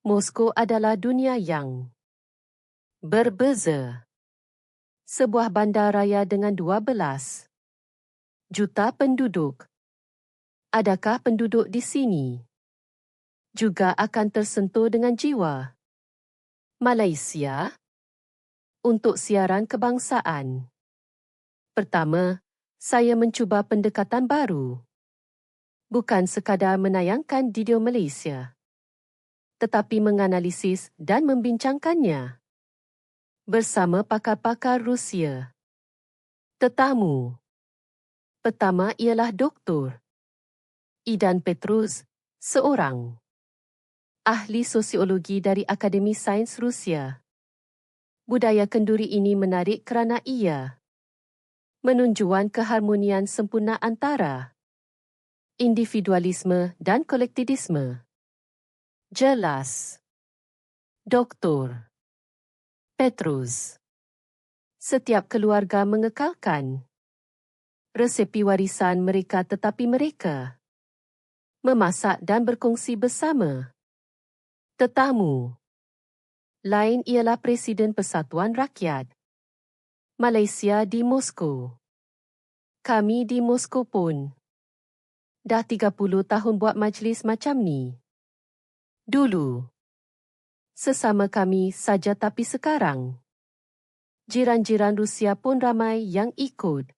S1: Moskow adalah dunia yang berbeza. Sebuah bandar raya dengan 12 juta penduduk. Adakah penduduk di sini juga akan tersentuh dengan jiwa Malaysia? Untuk siaran kebangsaan pertama, saya mencuba pendekatan baru. Bukan sekadar menayangkan video Malaysia, tetapi menganalisis dan membincangkannya bersama pakar-pakar Rusia. Tetamu pertama ialah Dr. Idan Petrus, seorang ahli sosiologi dari Akademi Sains Rusia. Budaya kenduri ini menarik kerana ia menunjukkan keharmonian sempurna antara individualisme dan kolektivisme. Jelas, Dr. Petrus. Setiap keluarga mengekalkan resepi warisan mereka, tetapi mereka memasak dan berkongsi bersama. Tetamu lain ialah Presiden Persatuan Rakyat Malaysia di Moskow. Kami di Moskow pun dah 30 tahun buat majlis macam ni. Dulu sesama kami saja, tapi sekarang jiran-jiran Rusia pun ramai yang ikut.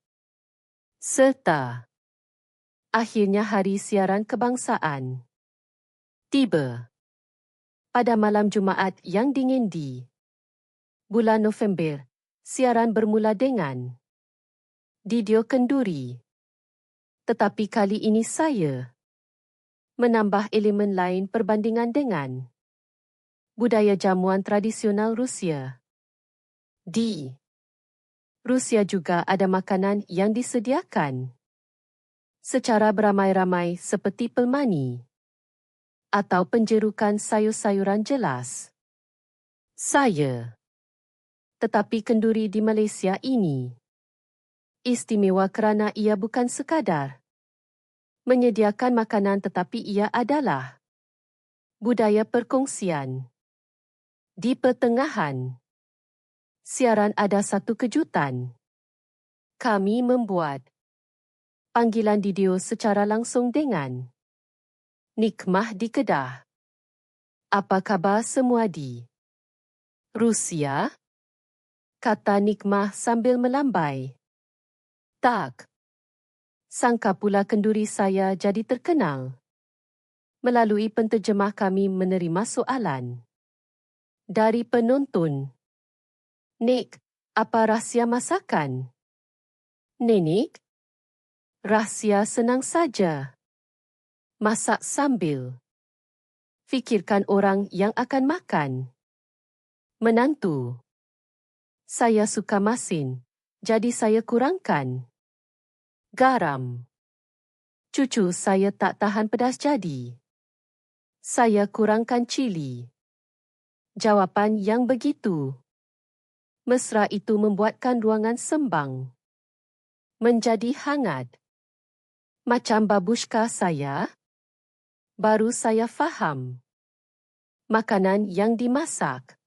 S1: Serta akhirnya hari siaran kebangsaan tiba pada malam Jumaat yang dingin di bulan November. Siaran bermula dengan Didio Kenduri. Tetapi kali ini saya menambah elemen lain perbandingan dengan budaya jamuan tradisional Rusia. Di Rusia juga ada makanan yang disediakan secara beramai-ramai seperti pelmani atau penjerukan sayur-sayuran jelas. Tetapi kenduri di Malaysia ini istimewa kerana ia bukan sekadar menyediakan makanan tetapi ia adalah budaya perkongsian. Di pertengahan siaran ada satu kejutan. Kami membuat panggilan video secara langsung dengan Nikmah di Kedah. Apa khabar semua di Rusia? Kata Nikmah sambil melambai. Tak. Sangka pula kenduri saya jadi terkenal. Melalui penterjemah kami menerima soalan dari penonton. Nik, apa rahsia masakan? Nenek? Rahsia senang saja. Masak sambil fikirkan orang yang akan makan. Menantu. Saya suka masin, jadi saya kurangkan garam. Cucu saya tak tahan pedas jadi saya kurangkan cili. Jawapan yang begitu mesra itu membuatkan ruangan sembang menjadi hangat. Macam babushka saya, baru saya faham. Makanan yang dimasak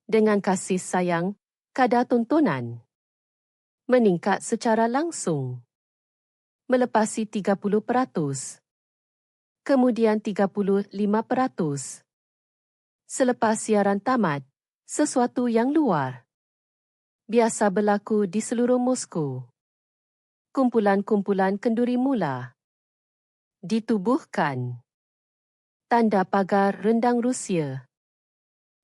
S1: dengan kasih sayang, kadar tontonan meningkat secara langsung, melepasi 30%, kemudian 35%. Selepas siaran tamat, sesuatu yang luar biasa berlaku di seluruh Moskow. Kumpulan-kumpulan kenduri mula ditubuhkan. Tanda pagar rendang Rusia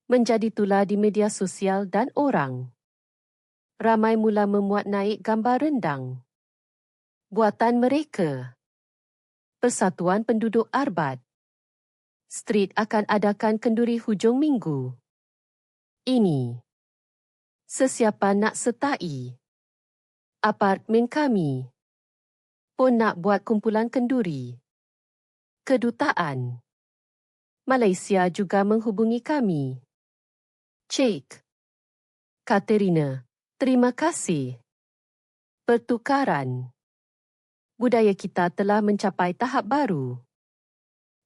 S1: menjadi tular di media sosial dan orang ramai mula memuat naik gambar rendang buatan mereka. Persatuan Penduduk Arbat Street akan adakan kenduri hujung minggu ini. Sesiapa nak sertai apartmen kami pun nak buat kumpulan kenduri. Kedutaan Malaysia juga menghubungi kami. Cik Katerina, terima kasih. Pertukaran budaya kita telah mencapai tahap baru.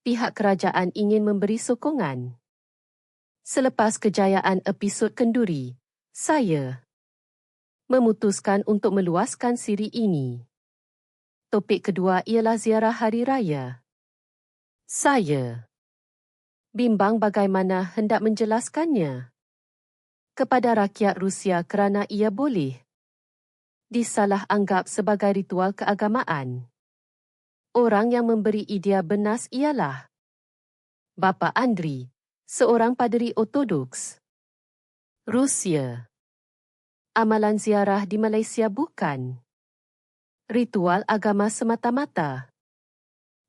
S1: Pihak kerajaan ingin memberi sokongan. Selepas kejayaan episod kenduri, saya memutuskan untuk meluaskan siri ini. Topik kedua ialah ziarah hari raya. Saya bimbang bagaimana hendak menjelaskannya kepada rakyat Rusia kerana ia boleh disalah anggap sebagai ritual keagamaan. Orang yang memberi idea bernas ialah Bapa Andri, seorang paderi Ortodoks Rusia. Amalan ziarah di Malaysia bukan ritual agama semata-mata.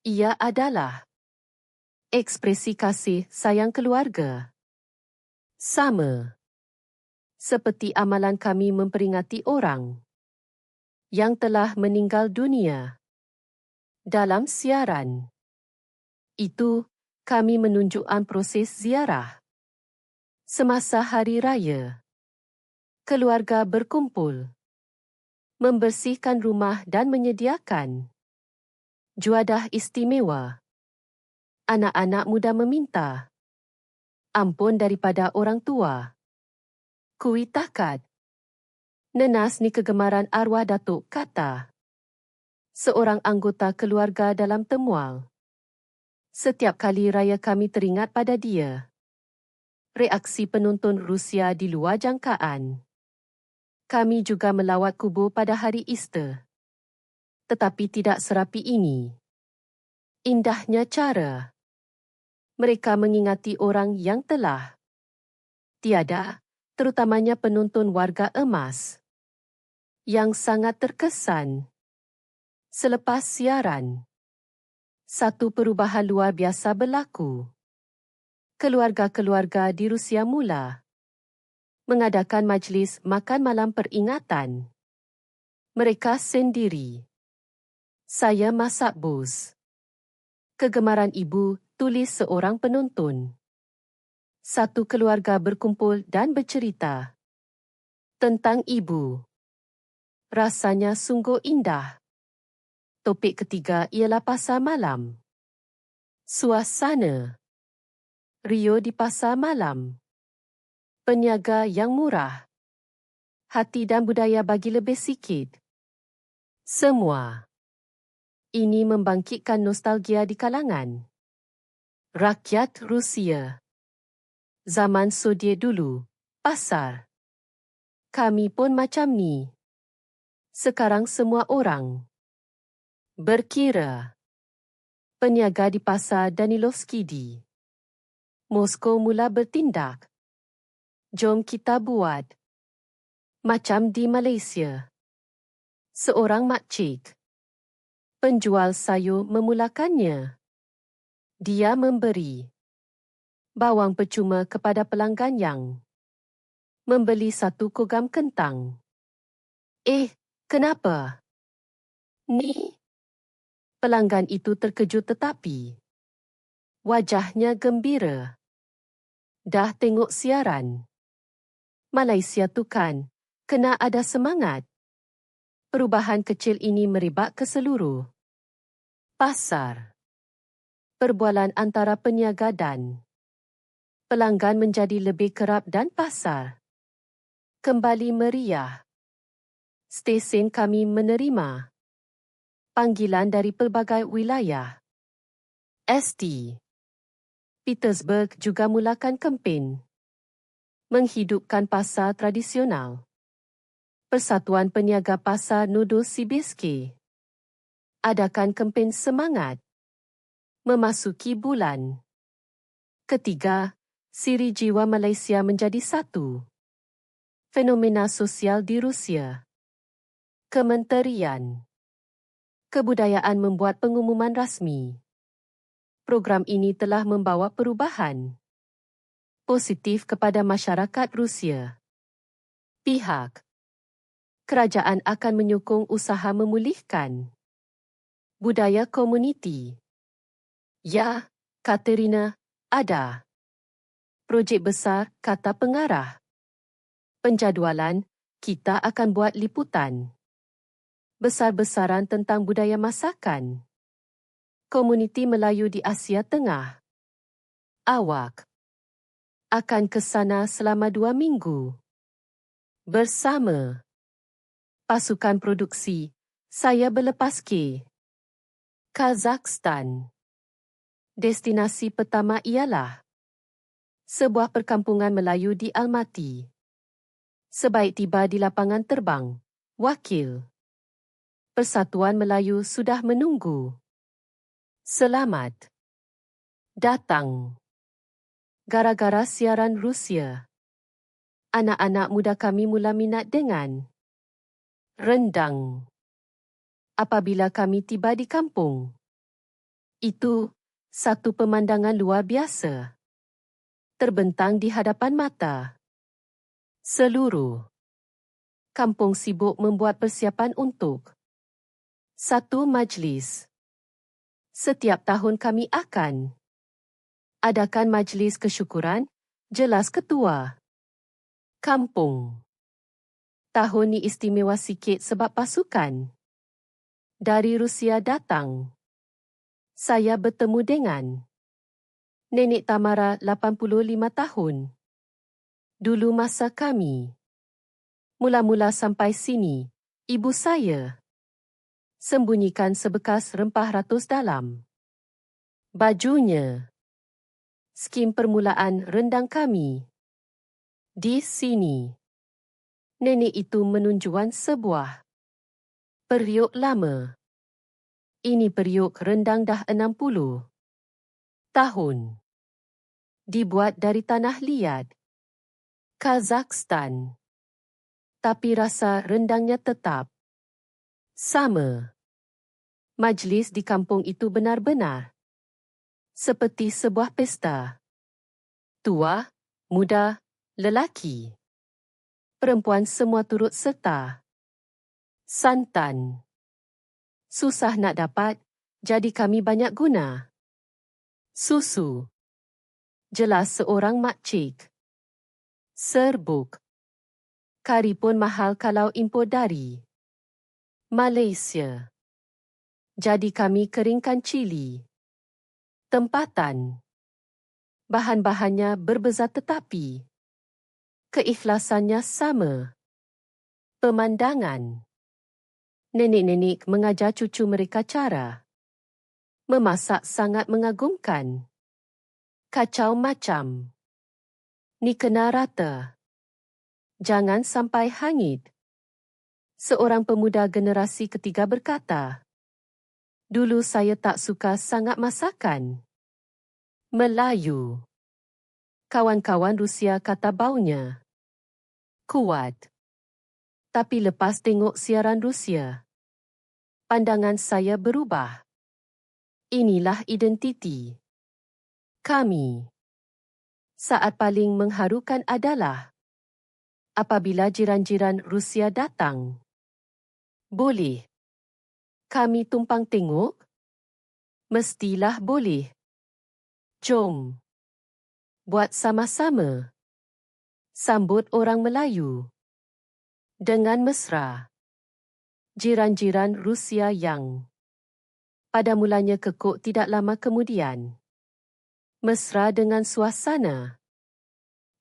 S1: Ia adalah ekspresi kasih sayang keluarga. Sama seperti amalan kami memperingati orang yang telah meninggal dunia. Dalam siaran itu, kami menunjukkan proses ziarah. Semasa hari raya, keluarga berkumpul, membersihkan rumah dan menyediakan juadah istimewa. Anak-anak muda meminta ampun daripada orang tua. Kuih takat. Nenas ni kegemaran arwah Datuk, kata seorang anggota keluarga dalam temual. Setiap kali raya kami teringat pada dia. Reaksi penonton Rusia di luar jangkaan. Kami juga melawat kubur pada hari Easter. Tetapi tidak serapi ini. Indahnya cara mereka mengingati orang yang telah tiada terutamanya penonton warga emas, yang sangat terkesan. Selepas siaran, satu perubahan luar biasa berlaku. Keluarga-keluarga di Rusia mula mengadakan majlis makan malam peringatan. Mereka sendiri. Saya masak bos. Kegemaran ibu, tulis seorang penonton. Satu keluarga berkumpul dan bercerita tentang ibu. Rasanya sungguh indah. Topik ketiga ialah pasar malam. Suasana. Rio di pasar malam. Peniaga yang murah. Hati dan budaya bagi lebih sikit. Semua. Ini membangkitkan nostalgia di kalangan rakyat Rusia. Zaman Soviet dulu, pasar. Kami pun macam ni. Sekarang semua orang berkira. Peniaga di pasar Danilovskidi. Moskow mula bertindak. Jom kita buat macam di Malaysia. Seorang makcik penjual sayur memulakannya. Dia memberi bawang percuma kepada pelanggan yang membeli 1 kg kentang. Kenapa? Ni. Pelanggan itu terkejut tetapi wajahnya gembira. Dah tengok siaran. Malaysia tu kan, kena ada semangat. Perubahan kecil ini merebak ke seluruh pasar. Perbualan antara peniaga dan pelanggan menjadi lebih kerap dan pasar kembali meriah. Stesen kami menerima panggilan dari pelbagai wilayah. St. Petersburg juga mulakan kempen menghidupkan pasar tradisional. Persatuan Peniaga Pasar Novosibirsk adakan kempen semangat memasuki bulan ketiga. Siri jiwa Malaysia menjadi satu fenomena sosial di Rusia. Kementerian Kebudayaan membuat pengumuman rasmi. Program ini telah membawa perubahan positif kepada masyarakat Rusia. Pihak kerajaan akan menyokong usaha memulihkan budaya komuniti. Ya, Katerina, ada projek besar, kata pengarah. Penjadualan, kita akan buat liputan besar-besaran tentang budaya masakan komuniti Melayu di Asia Tengah. Awak akan ke sana selama 2 minggu bersama pasukan produksi. Saya berlepas ke Kazakhstan. Destinasi pertama ialah sebuah perkampungan Melayu di Almaty. Sebaik tiba di lapangan terbang, Wakil Persatuan Melayu sudah menunggu. Selamat datang. Gara-gara siaran Rusia, anak-anak muda kami mula minat dengan rendang. Apabila kami tiba di kampung, itu satu pemandangan luar biasa terbentang di hadapan mata. Seluruh kampung sibuk membuat persiapan untuk satu majlis. Setiap tahun kami akan adakan majlis kesyukuran, jelas ketua kampung. Tahun ni istimewa sikit sebab pasukan dari Rusia datang. Saya bertemu dengan Nenek Tamara 85 tahun. Dulu masa kami mula-mula sampai sini, ibu saya sembunyikan sebekas rempah ratus dalam bajunya. Skim permulaan rendang kami di sini. Nenek itu menunjukkan sebuah periuk lama. Ini periuk rendang dah 60 tahun. Dibuat dari tanah liat. Kazakhstan. Tapi rasa rendangnya tetap sama. Majlis di kampung itu benar-benar seperti sebuah pesta. Tua, muda, lelaki, perempuan semua turut serta. Santan. Susah nak dapat, jadi kami banyak guna. Susu. Jelas seorang makcik. Serbuk. Kari pun mahal kalau impor dari Malaysia. Jadi kami keringkan cili. Tempatan. Bahan-bahannya berbeza tetapi keikhlasannya sama. Pemandangan. Nenek-nenek mengajar cucu mereka cara memasak sangat mengagumkan. Kacau macam. Ni kena rata. Jangan sampai hangit. Seorang pemuda generasi ketiga berkata, "Dulu saya tak suka sangat masakan Melayu." Kawan-kawan Rusia kata baunya kuat. Tapi lepas tengok siaran Rusia, pandangan saya berubah. Inilah identiti kami. Saat paling mengharukan adalah apabila jiran-jiran Rusia datang. Boleh kami tumpang tengok? Mestilah boleh. Jom. Buat sama-sama. Sambut orang Melayu dengan mesra. Jiran-jiran Rusia yang pada mulanya kekok tidak lama kemudian mesra dengan suasana.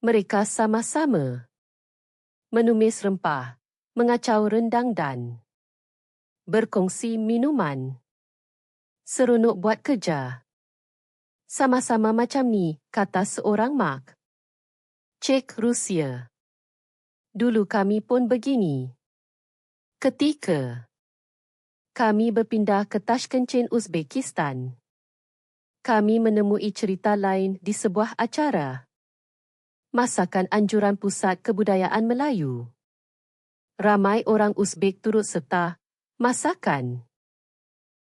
S1: Mereka sama-sama menumis rempah, mengacau rendang dan berkongsi minuman. Seronok buat kerja. Sama-sama macam ni, kata seorang mak. Cek Rusia. Dulu kami pun begini. Ketika kami berpindah ke Tashkent, Uzbekistan, kami menemui cerita lain di sebuah acara. Masakan anjuran Pusat Kebudayaan Melayu. Ramai orang Uzbek turut serta. Masakan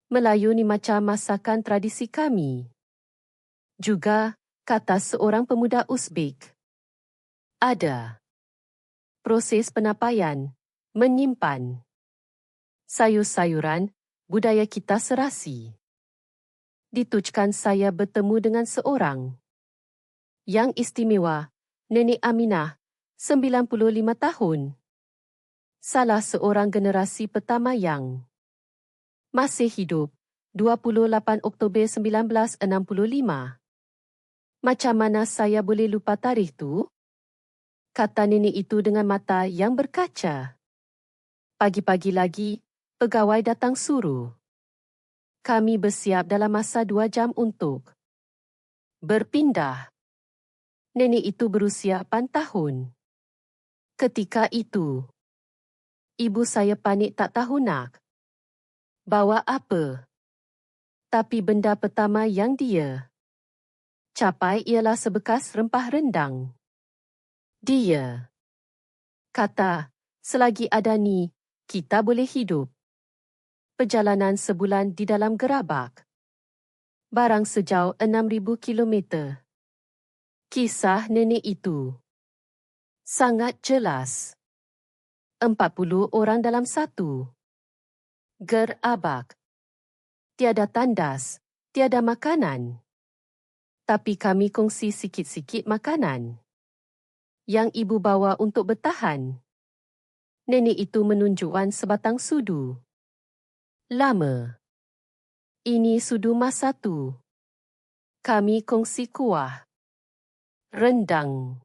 S1: Melayu ni macam masakan tradisi kami. Juga, kata seorang pemuda Uzbek, ada proses penapaian, menyimpan sayur-sayuran, budaya kita serasi. Ditujukan saya bertemu dengan seorang yang istimewa, Nenek Aminah, 95 tahun. Salah seorang generasi pertama yang masih hidup, 28 Oktober 1965. Macam mana saya boleh lupa tarikh tu? Kata nenek itu dengan mata yang berkaca. Pagi-pagi lagi, pegawai datang suruh. Kami bersiap dalam masa 2 jam untuk berpindah. Nenek itu berusia 8 tahun. Ketika itu, ibu saya panik tak tahu nak bawa apa. Tapi benda pertama yang dia capai ialah sebekas rempah rendang. Dia kata, selagi ada ni, kita boleh hidup. Perjalanan sebulan di dalam gerabak. Barang sejauh 6,000 kilometer. Kisah nenek itu sangat jelas. 40 orang dalam satu gerabak. Tiada tandas, tiada makanan. Tapi kami kongsi sikit-sikit makanan yang ibu bawa untuk bertahan. Nenek itu menunjukkan sebatang sudu. Lama. Ini sudu masa tu. Kami kongsi kuah rendang.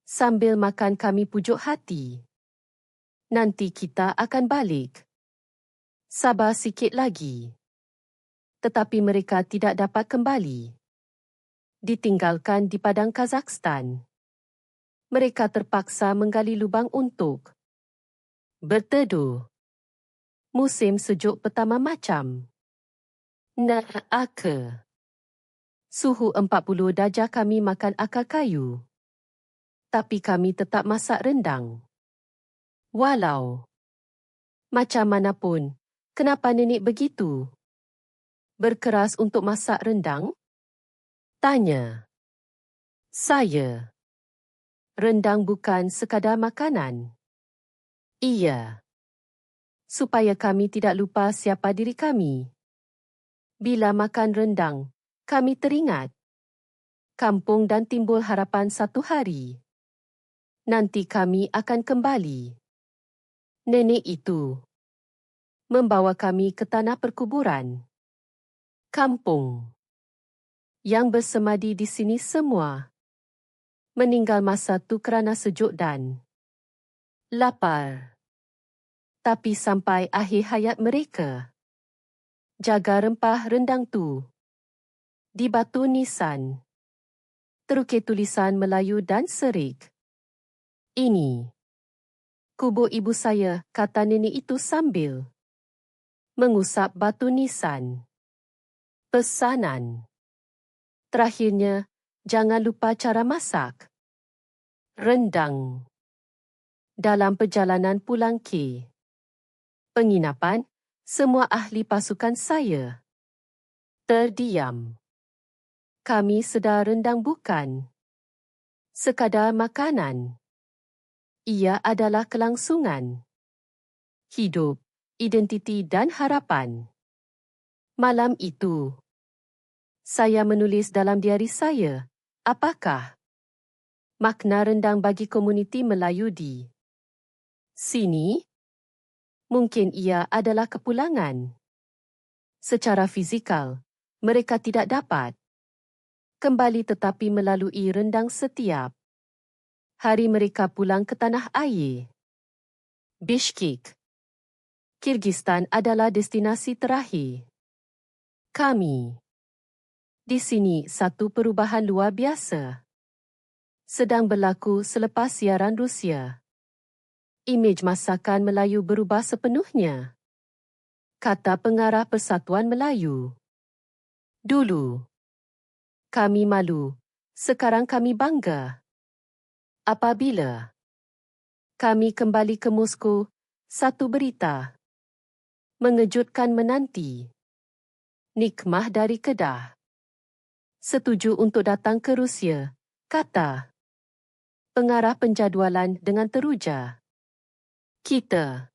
S1: Sambil makan kami pujuk hati. Nanti kita akan balik. Sabar sikit lagi. Tetapi mereka tidak dapat kembali. Ditinggalkan di padang Kazakhstan. Mereka terpaksa menggali lubang untuk berteduh. Musim sejuk pertama macam neraka. Suhu 40 darjah kami makan akar kayu. Tapi kami tetap masak rendang. Walau macam manapun, kenapa nenek begitu berkeras untuk masak rendang? Tanya saya. Rendang bukan sekadar makanan. Iya. Supaya kami tidak lupa siapa diri kami. Bila makan rendang, kami teringat kampung dan timbul harapan satu hari nanti kami akan kembali. Nenek itu membawa kami ke tanah perkuburan. Kampung yang bersemadi di sini semua meninggal masa tu kerana sejuk dan lapar. Tapi sampai akhir hayat mereka, jaga rempah rendang tu di batu nisan. Terukir tulisan Melayu dan serik. Ini kubur ibu saya, kata nenek itu sambil mengusap batu nisan. Pesanan terakhirnya, jangan lupa cara masak rendang. Dalam perjalanan pulang ke penginapan, semua ahli pasukan saya terdiam. Kami sedar rendang bukan sekadar makanan. Ia adalah kelangsungan hidup, identiti dan harapan. Malam itu, saya menulis dalam diari saya, apakah makna rendang bagi komuniti Melayu di sini? Mungkin ia adalah kepulangan. Secara fizikal, mereka tidak dapat kembali tetapi melalui rendang setiap hari mereka pulang ke tanah air. Bishkek, Kyrgyzstan adalah destinasi terakhir kami. Di sini satu perubahan luar biasa sedang berlaku selepas siaran Rusia. Imej masakan Melayu berubah sepenuhnya, kata pengarah Persatuan Melayu. Dulu kami malu, sekarang kami bangga. Apabila kami kembali ke Moskow, satu berita mengejutkan menanti. Nikmah dari Kedah setuju untuk datang ke Rusia, kata pengarah penjadualan dengan teruja. Kita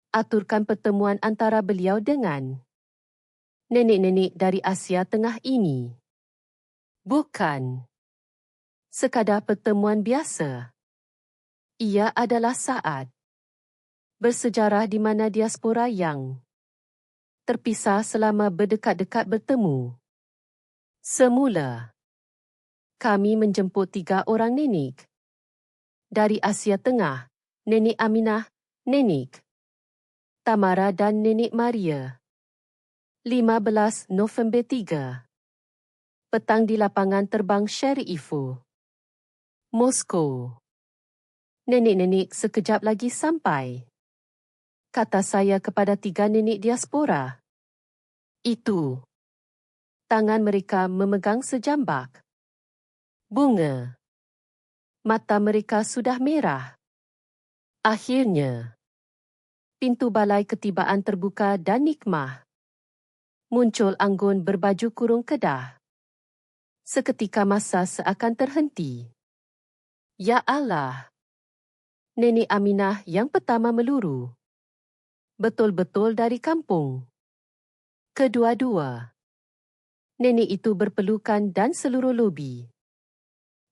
S1: aturkan pertemuan antara beliau dengan nenek-nenek dari Asia Tengah ini. Bukan sekadar pertemuan biasa. Ia adalah saat bersejarah di mana diaspora yang terpisah selama berdekat-dekat bertemu. Semula, kami menjemput 3 orang nenek dari Asia Tengah, Nenek Aminah, Nenek Tamara dan Nenek Maria. 15 November 3. Petang di lapangan terbang Sharifo, Moskow. Nenek-nenek sekejap lagi sampai, kata saya kepada 3 nenek diaspora. Itu. Tangan mereka memegang sejambak bunga. Mata mereka sudah merah. Akhirnya, pintu balai ketibaan terbuka dan nikmah. Muncul anggun berbaju kurung Kedah. Seketika masa seakan terhenti. Ya Allah! Nenek Aminah yang pertama meluru. Betul-betul dari kampung. Kedua-dua. Nenek itu berpelukan dan seluruh lobi.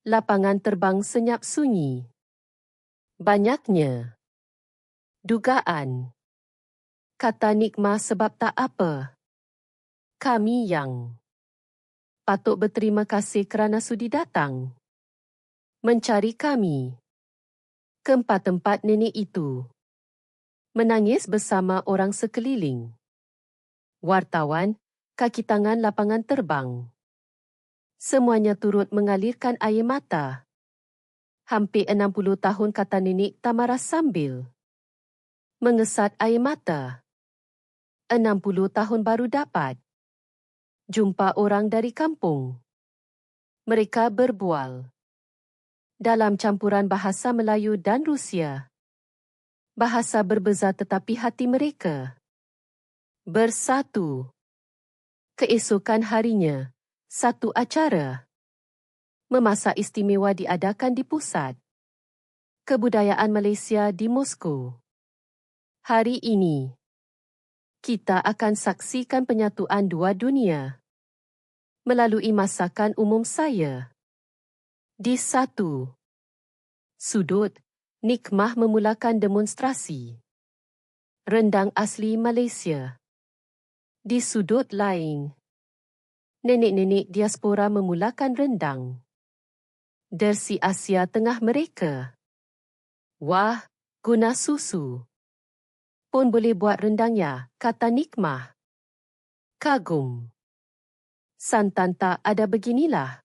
S1: Lapangan terbang senyap sunyi. Banyaknya dugaan. Kata Nikmah sebab tak apa. Kami yang patut berterima kasih kerana sudi datang mencari kami. Keempat-empat nenek itu menangis bersama orang sekeliling. Wartawan, kaki tangan lapangan terbang. Semuanya turut mengalirkan air mata. Hampir 60 tahun, kata nenek Tamara sambil mengesat air mata. 60 tahun baru dapat jumpa orang dari kampung. Mereka berbual dalam campuran bahasa Melayu dan Rusia. Bahasa berbeza tetapi hati mereka bersatu. Keesokan harinya, satu acara memasak istimewa diadakan di Pusat Kebudayaan Malaysia di Moskow. Hari ini, kita akan saksikan penyatuan dua dunia melalui masakan umum saya. Di satu sudut, Nikmah memulakan demonstrasi rendang asli Malaysia. Di sudut lain, nenek-nenek diaspora memulakan rendang Dersi Asia Tengah mereka. Wah, guna susu pun boleh buat rendangnya, kata Nikmah. Kagum. Santan tak ada beginilah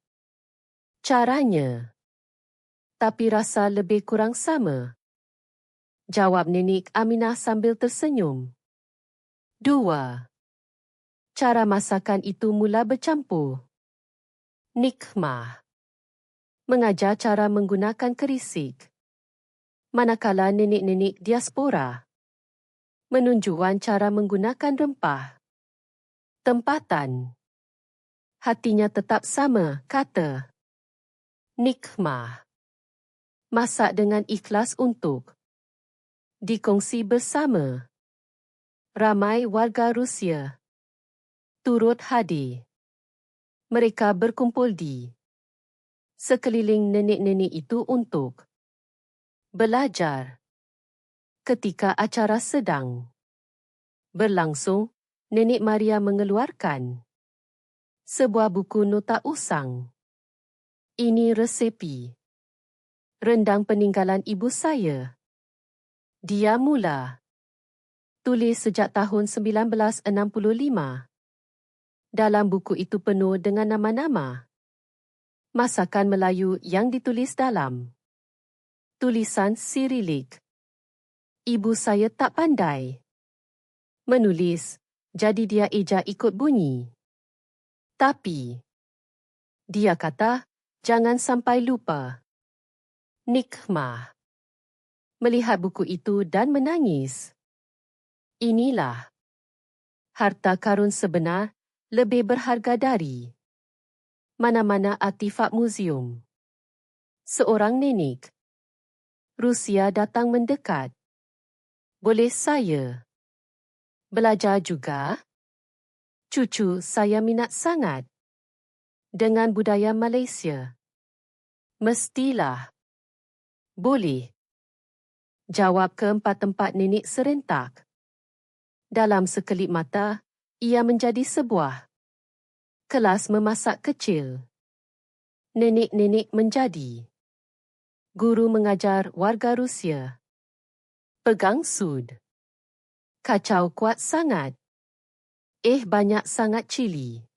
S1: caranya. Tapi rasa lebih kurang sama, jawab Nenek Aminah sambil tersenyum. Dua, cara masakan itu mula bercampur. Nikmah mengajar cara menggunakan kerisik, manakala nenek-nenek diaspora menunjukkan cara menggunakan rempah. Tempatan. Hatinya tetap sama, kata Nikmah. Masak dengan ikhlas untuk dikongsi bersama. Ramai warga Rusia turut hadir. Mereka berkumpul di sekeliling nenek-nenek itu untuk belajar. Ketika acara sedang berlangsung, Nenek Maria mengeluarkan sebuah buku nota usang. Ini resepi rendang peninggalan ibu saya. Dia mula tulis sejak tahun 1965. Dalam buku itu penuh dengan nama-nama masakan Melayu yang ditulis dalam tulisan Sirilik. Ibu saya tak pandai menulis, jadi dia eja ikut bunyi. Tapi dia kata, jangan sampai lupa. Nikmah melihat buku itu dan menangis. Inilah harta karun sebenar, lebih berharga dari mana-mana artifak muzium. Seorang nenek Rusia datang mendekat. Boleh saya belajar juga? Cucu saya minat sangat dengan budaya Malaysia. Mestilah. Boleh. Jawab keempat-empat nenek serentak. Dalam sekelip mata, ia menjadi sebuah kelas memasak kecil. Nenek-nenek menjadi guru mengajar warga Rusia. Pegang sud. Kacau kuat sangat. Banyak sangat cili.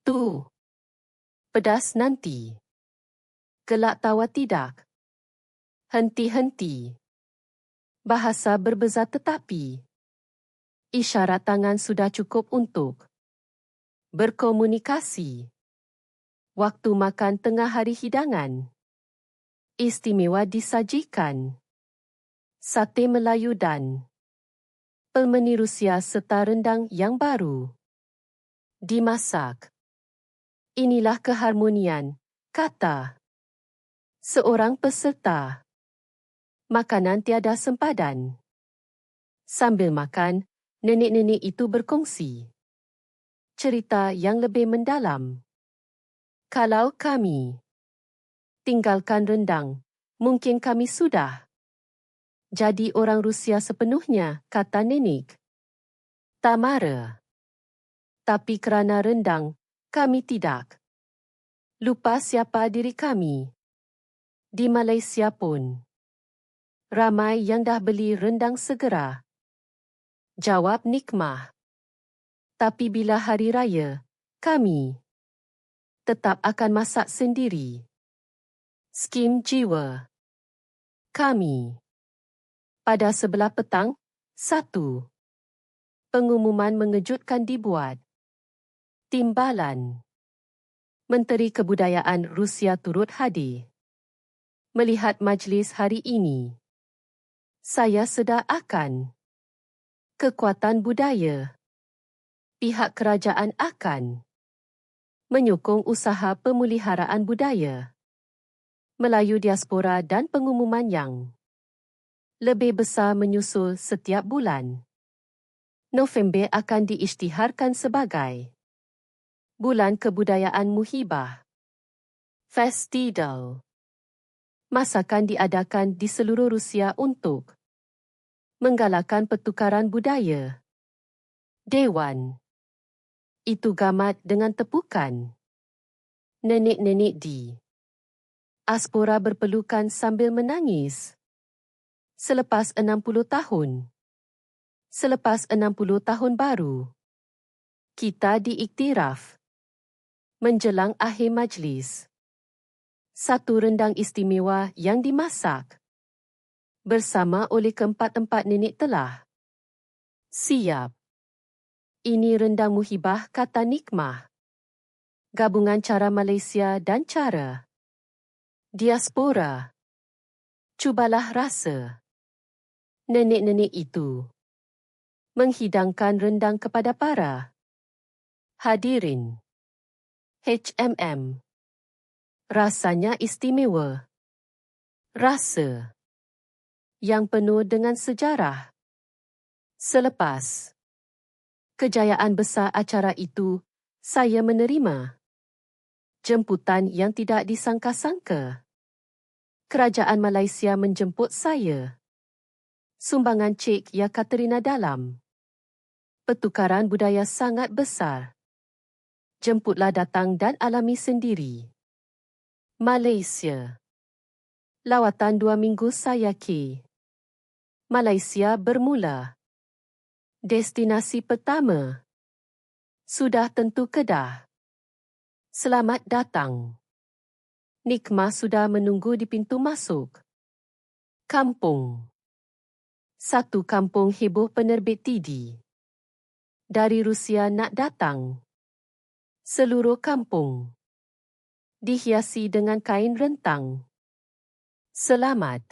S1: Tu. Pedas nanti. Gelak tawa tidak. Henti-henti. Bahasa berbeza tetapi isyarat tangan sudah cukup untuk berkomunikasi. Waktu makan tengah hari hidangan istimewa disajikan. Sate Melayu dan pelmeni Rusia serta rendang yang baru dimasak. Inilah keharmonian, kata seorang peserta. Makanan tiada sempadan. Sambil makan, nenek-nenek itu berkongsi cerita yang lebih mendalam. Kalau kami tinggalkan rendang, mungkin kami sudah jadi orang Rusia sepenuhnya, kata nenek Tamara. Tapi kerana rendang, kami tidak lupa siapa diri kami. Di Malaysia pun ramai yang dah beli rendang segera. Jawab Nikmah. Tapi bila hari raya, kami tetap akan masak sendiri. Skim jiwa. Kami. Pada sebelah petang, satu pengumuman mengejutkan dibuat. Timbalan. Menteri Kebudayaan Rusia turut hadir. Melihat majlis hari ini, saya sedar akan kekuatan budaya. Pihak kerajaan akan menyokong usaha pemeliharaan budaya Melayu diaspora dan pengumuman yang lebih besar menyusul setiap bulan. November akan diisytiharkan sebagai Bulan Kebudayaan Muhibah Festival. Masakan diadakan di seluruh Rusia untuk menggalakkan pertukaran budaya. Dewan itu gamat dengan tepukan. Nenek-nenek di diaspora berpelukan sambil menangis. Selepas 60 tahun. Selepas 60 tahun baru, kita diiktiraf. Menjelang akhir majlis, satu rendang istimewa yang dimasak bersama oleh keempat-empat nenek telah siap. Ini rendang muhibah kata Nikmah. Gabungan cara Malaysia dan cara diaspora. Cubalah rasa. Nenek-nenek itu menghidangkan rendang kepada para hadirin. HMM. Rasanya istimewa. Rasa yang penuh dengan sejarah. Selepas kejayaan besar acara itu, saya menerima jemputan yang tidak disangka-sangka. Kerajaan Malaysia menjemput saya. Sumbangan cek Yekaterina dalam pertukaran budaya sangat besar. Jemputlah datang dan alami sendiri. Malaysia. Lawatan 2 minggu saya ke Malaysia bermula. Destinasi pertama sudah tentu Kedah. Selamat datang. Nikmah sudah menunggu di pintu masuk. Kampung. Satu kampung heboh penerbit TD. Dari Rusia nak datang. Seluruh kampung dihiasi dengan kain rentang. Selamat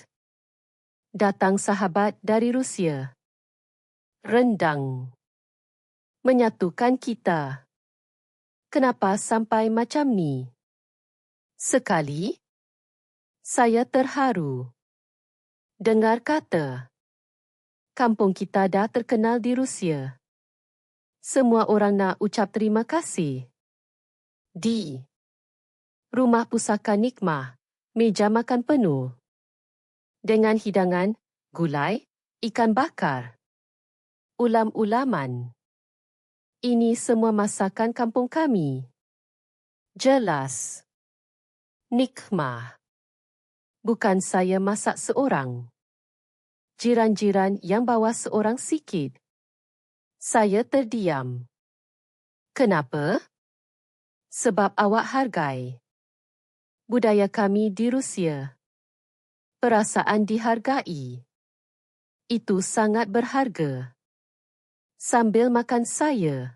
S1: datang sahabat dari Rusia. Rendang menyatukan kita. Kenapa sampai macam ni? Sekali saya terharu dengar kata kampung kita dah terkenal di Rusia. Semua orang nak ucap terima kasih. Di rumah pusaka Nikmah, meja makan penuh. Dengan hidangan, gulai, ikan bakar, ulam-ulaman. Ini semua masakan kampung kami. Jelas. Nikmah. Bukan saya masak seorang. Jiran-jiran yang bawa seorang sikit. Saya terdiam. Kenapa? Sebab awak hargai budaya kami di Rusia. Perasaan dihargai. Itu sangat berharga. Sambil makan saya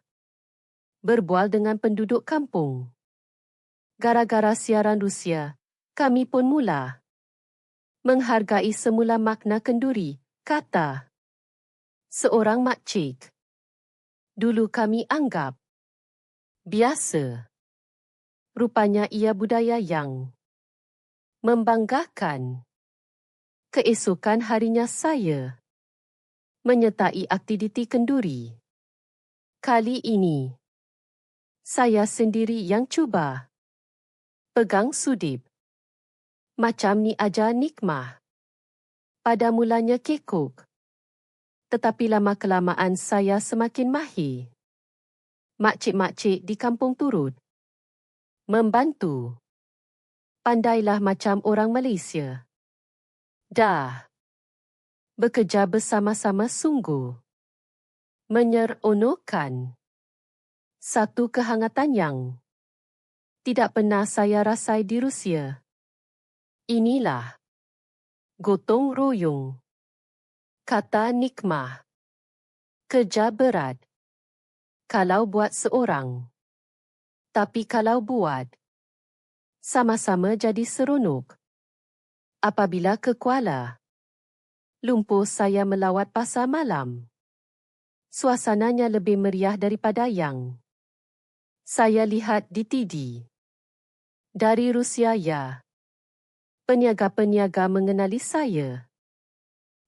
S1: berbual dengan penduduk kampung. Gara-gara siaran Rusia, kami pun mula menghargai semula makna kenduri, kata seorang makcik. Dulu kami anggap biasa. Rupanya ia budaya yang membanggakan. Keesokan harinya saya menyertai aktiviti kenduri. Kali ini, saya sendiri yang cuba pegang sudip. Macam ni aja Nikmah. Pada mulanya kekok. Tetapi lama-kelamaan saya semakin mahir. Makcik-makcik di kampung turut membantu. Pandailah macam orang Malaysia. Dah bekerja bersama-sama sungguh menyeronokkan. Satu kehangatan yang tidak pernah saya rasai di Rusia. Inilah gotong royong. Kata Nikmah. Kerja berat kalau buat seorang. Tapi kalau buat sama-sama jadi seronok. Apabila ke Kuala Lumpur, saya melawat pasar malam. Suasananya lebih meriah daripada yang saya lihat di TV. Dari Rusia, ya. Peniaga-peniaga mengenali saya.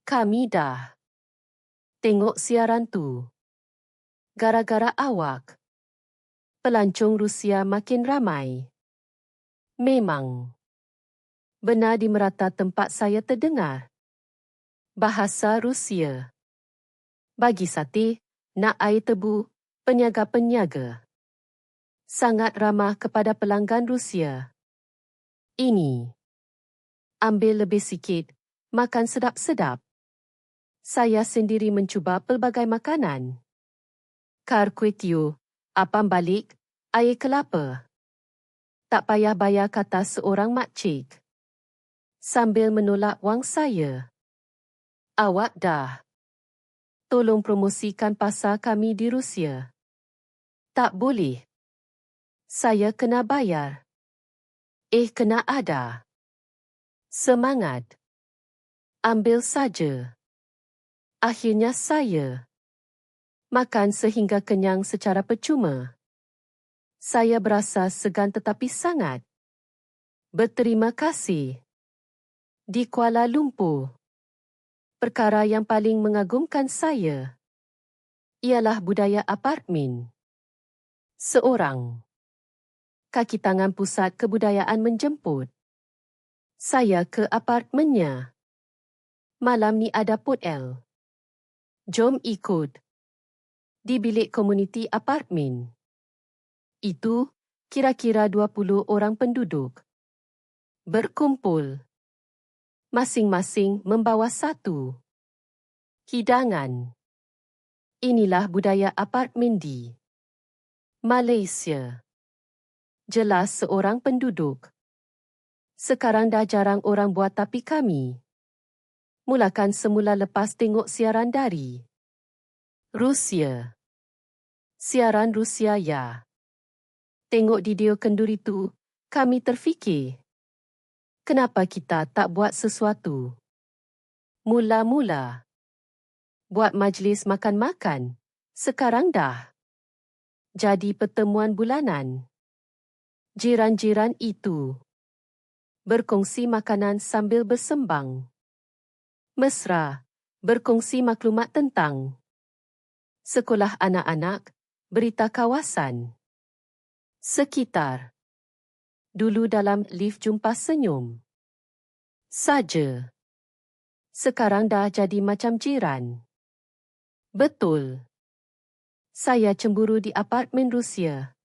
S1: Kami dah tengok siaran tu. Gara-gara awak, pelancong Rusia makin ramai. Memang benar di merata tempat saya terdengar bahasa Rusia. Bagi sate, nak air tebu, peniaga-peniaga sangat ramah kepada pelanggan Rusia. Ini, ambil lebih sikit, makan sedap-sedap. Saya sendiri mencuba pelbagai makanan. Kar kuih tiaw, apam balik, air kelapa. Tak payah bayar, kata seorang makcik sambil menolak wang saya. Awak dah tolong promosikan pasar kami di Rusia. Tak boleh. Saya kena bayar. Kena ada. Semangat. Ambil saja. Akhirnya saya makan sehingga kenyang secara percuma. Saya berasa segan tetapi sangat berterima kasih. Di Kuala Lumpur, perkara yang paling mengagumkan saya ialah budaya apartmen. Seorang kaki tangan pusat kebudayaan menjemput saya ke apartmennya. Malam ni ada POTL. Jom ikut. Di bilik komuniti apartmen. Itu kira-kira 20 orang penduduk berkumpul. Masing-masing membawa satu hidangan. Inilah budaya apartmen di Malaysia. Jelas seorang penduduk. Sekarang dah jarang orang buat, tapi kami mulakan semula lepas tengok siaran dari Rusia. Siaran Rusia, ya. Tengok video kenduri tu, kami terfikir, kenapa kita tak buat sesuatu? Mula-mula buat majlis makan-makan, sekarang dah jadi pertemuan bulanan. Jiran-jiran itu berkongsi makanan sambil bersembang. Mesra, berkongsi maklumat tentang sekolah anak-anak, berita kawasan sekitar. Dulu dalam lift jumpa senyum saja. Sekarang dah jadi macam jiran. Betul. Saya cemburu di apartmen Rusia.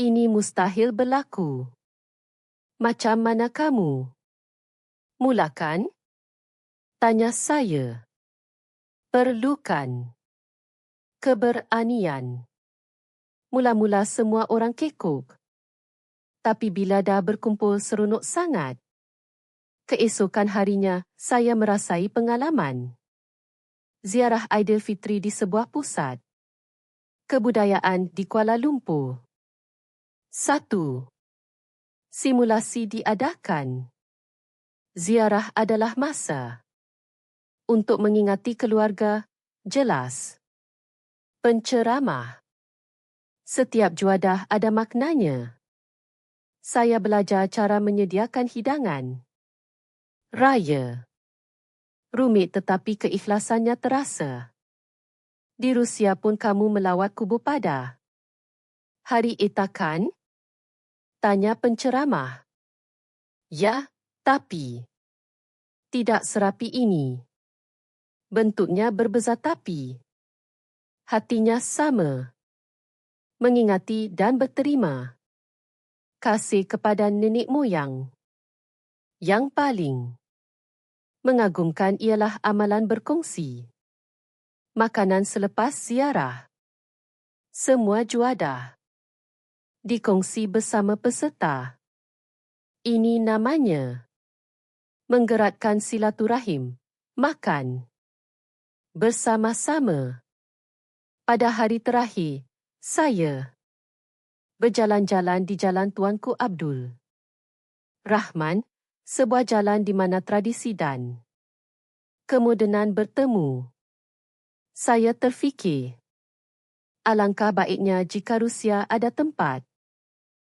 S1: Ini mustahil berlaku. Macam mana kamu? Mulakan? Tanya saya. Perlukan keberanian. Mula-mula semua orang kekok. Tapi bila dah berkumpul seronok sangat. Keesokan harinya, saya merasai pengalaman ziarah Aidilfitri di sebuah pusat kebudayaan di Kuala Lumpur. 1. Simulasi diadakan. Ziarah adalah masa untuk mengingati keluarga, jelas. Penceramah. Setiap juadah ada maknanya. Saya belajar cara menyediakan hidangan raya. Rumit tetapi keikhlasannya terasa. Di Rusia pun kamu melawat kubu pada hari etakan? Tanya penceramah. Ya, tapi tidak serapi ini. Bentuknya berbeza tapi hatinya sama. Mengingati dan berterima kasih kepada nenek moyang. Yang paling mengagumkan ialah amalan berkongsi makanan selepas ziarah. Semua juadah dikongsi bersama peserta. Ini namanya menggerakkan silaturahim, makan bersama-sama. Pada hari terakhir, saya berjalan-jalan di Jalan Tuanku Abdul Rahman Sebuah jalan di mana tradisi dan kemodenan bertemu. Saya terfikir, alangkah baiknya jika Rusia ada tempat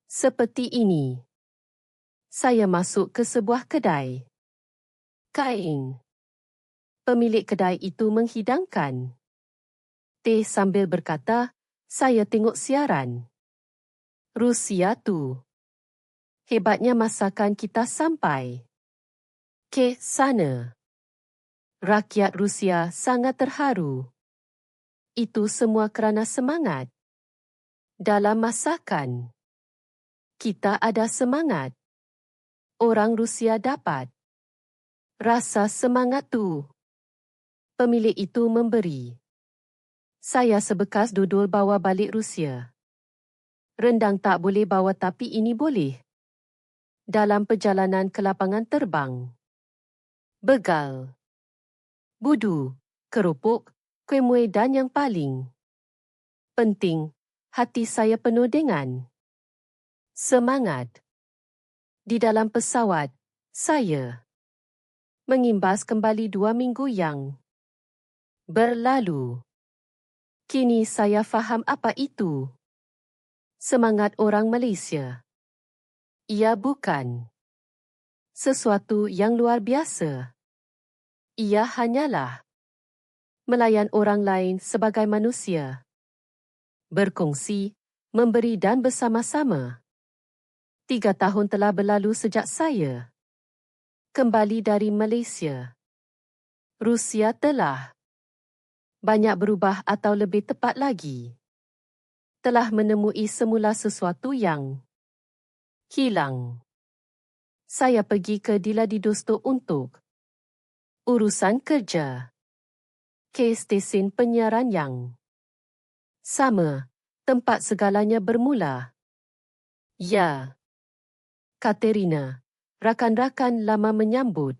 S1: seperti ini. Saya masuk ke sebuah kedai kain. Pemilik kedai itu menghidangkan teh sambil berkata, "Saya tengok siaran Rusia tu. Hebatnya masakan kita sampai ke sana." Rakyat Rusia sangat terharu. Itu semua kerana semangat dalam masakan. Kita ada semangat. Orang Rusia dapat rasa semangat tu. Pemilik itu memberi saya sebekas dodol bawa balik Rusia. Rendang tak boleh bawa tapi ini boleh. Dalam perjalanan ke lapangan terbang. Begal, budu, keropok, kuih muih dan yang paling penting, hati saya penuh dengan semangat. Di dalam pesawat, saya mengimbas kembali 2 minggu yang berlalu. Kini saya faham apa itu semangat orang Malaysia. Ia bukan sesuatu yang luar biasa. Ia hanyalah melayan orang lain sebagai manusia. Berkongsi, memberi dan bersama-sama. 3 tahun telah berlalu sejak saya kembali dari Malaysia. Rusia telah banyak berubah atau lebih tepat lagi, telah menemui semula sesuatu yang hilang. Saya pergi ke Diladidosto untuk urusan kerja. Ke stesen penyiaran yang sama, tempat segalanya bermula. Ya, Katerina, rakan-rakan lama menyambut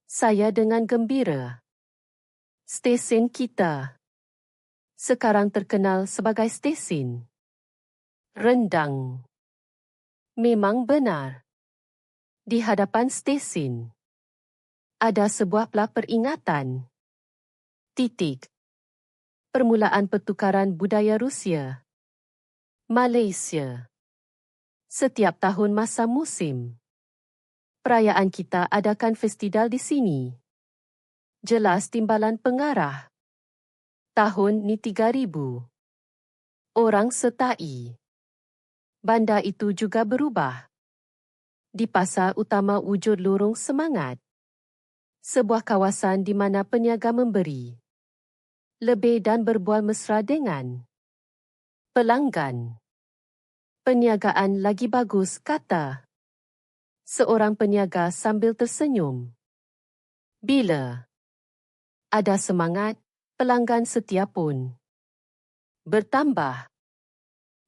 S1: saya dengan gembira. Stesen kita sekarang terkenal sebagai stesen rendang. Memang benar. Di hadapan stesen ada sebuah plak peringatan. Titik. Permulaan pertukaran budaya Rusia. Malaysia. Setiap tahun masa musim perayaan kita adakan festival di sini. Jelas timbalan pengarah. Tahun ni 3000. Orang sertai. Bandar itu juga berubah. Di pasar utama wujud lorong semangat. Sebuah kawasan di mana peniaga memberi lebih dan berbual mesra dengan pelanggan. Perniagaan lagi bagus, kata seorang peniaga sambil tersenyum. Bila ada semangat, pelanggan setia pun bertambah.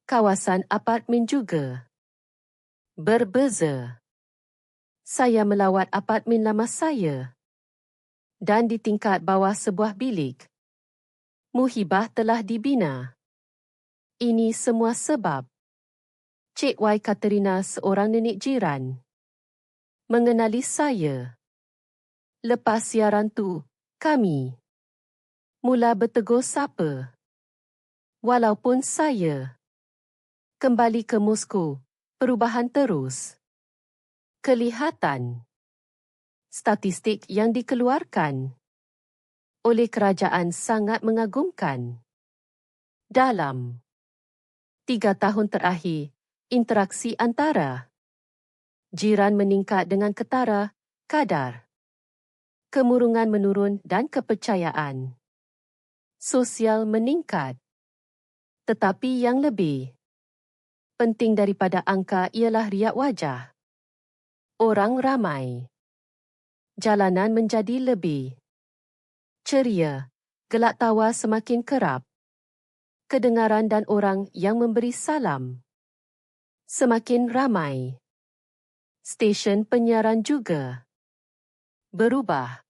S1: Kawasan apartmen juga berbeza. Saya melawat apartmen lama saya dan di tingkat bawah sebuah bilik Muhibah telah dibina. Ini semua sebab Cik Y Katerina, seorang nenek jiran, mengenali saya. Lepas siaran tu, kami mula bertegur sapa. Walaupun saya kembali ke Moskow, perubahan terus kelihatan. Statistik yang dikeluarkan oleh kerajaan sangat mengagumkan. Dalam 3 tahun terakhir, interaksi antara jiran meningkat dengan ketara, kadar kemurungan menurun dan kepercayaan sosial meningkat. Tetapi yang lebih penting daripada angka ialah riak wajah. Orang ramai. Jalanan menjadi lebih ceria, gelak tawa semakin kerap. Kedengaran dan orang yang memberi salam semakin ramai. Stesen penyiaran juga berubah.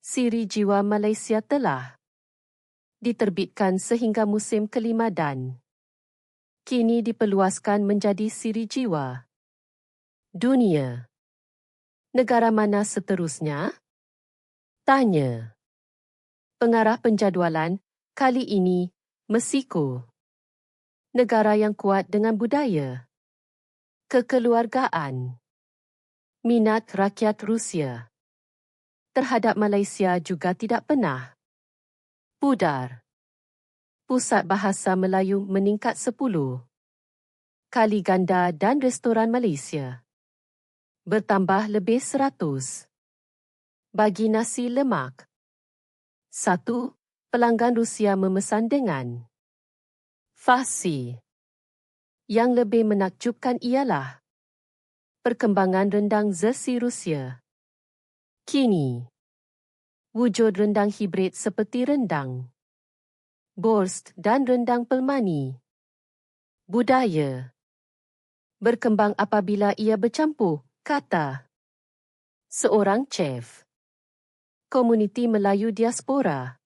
S1: Siri Jiwa Malaysia telah diterbitkan sehingga musim kelima dan kini diperluaskan menjadi Siri Jiwa Dunia. Negara mana seterusnya? Tanya. Pengarah penjadualan, kali ini, Meksiko. Negara yang kuat dengan budaya. Kekeluargaan. Minat rakyat Rusia terhadap Malaysia juga tidak pernah pudar. Pusat Bahasa Melayu meningkat 10 kali ganda dan restoran Malaysia bertambah lebih 100. Bagi nasi lemak. 1. Pelanggan Rusia memesan dengan Farsi. Yang lebih menakjubkan ialah perkembangan rendang Zersi Rusia. Kini, wujud rendang hibrid seperti rendang Borst dan rendang pelmani. Budaya berkembang apabila ia bercampur, kata seorang chef. Komuniti Melayu diaspora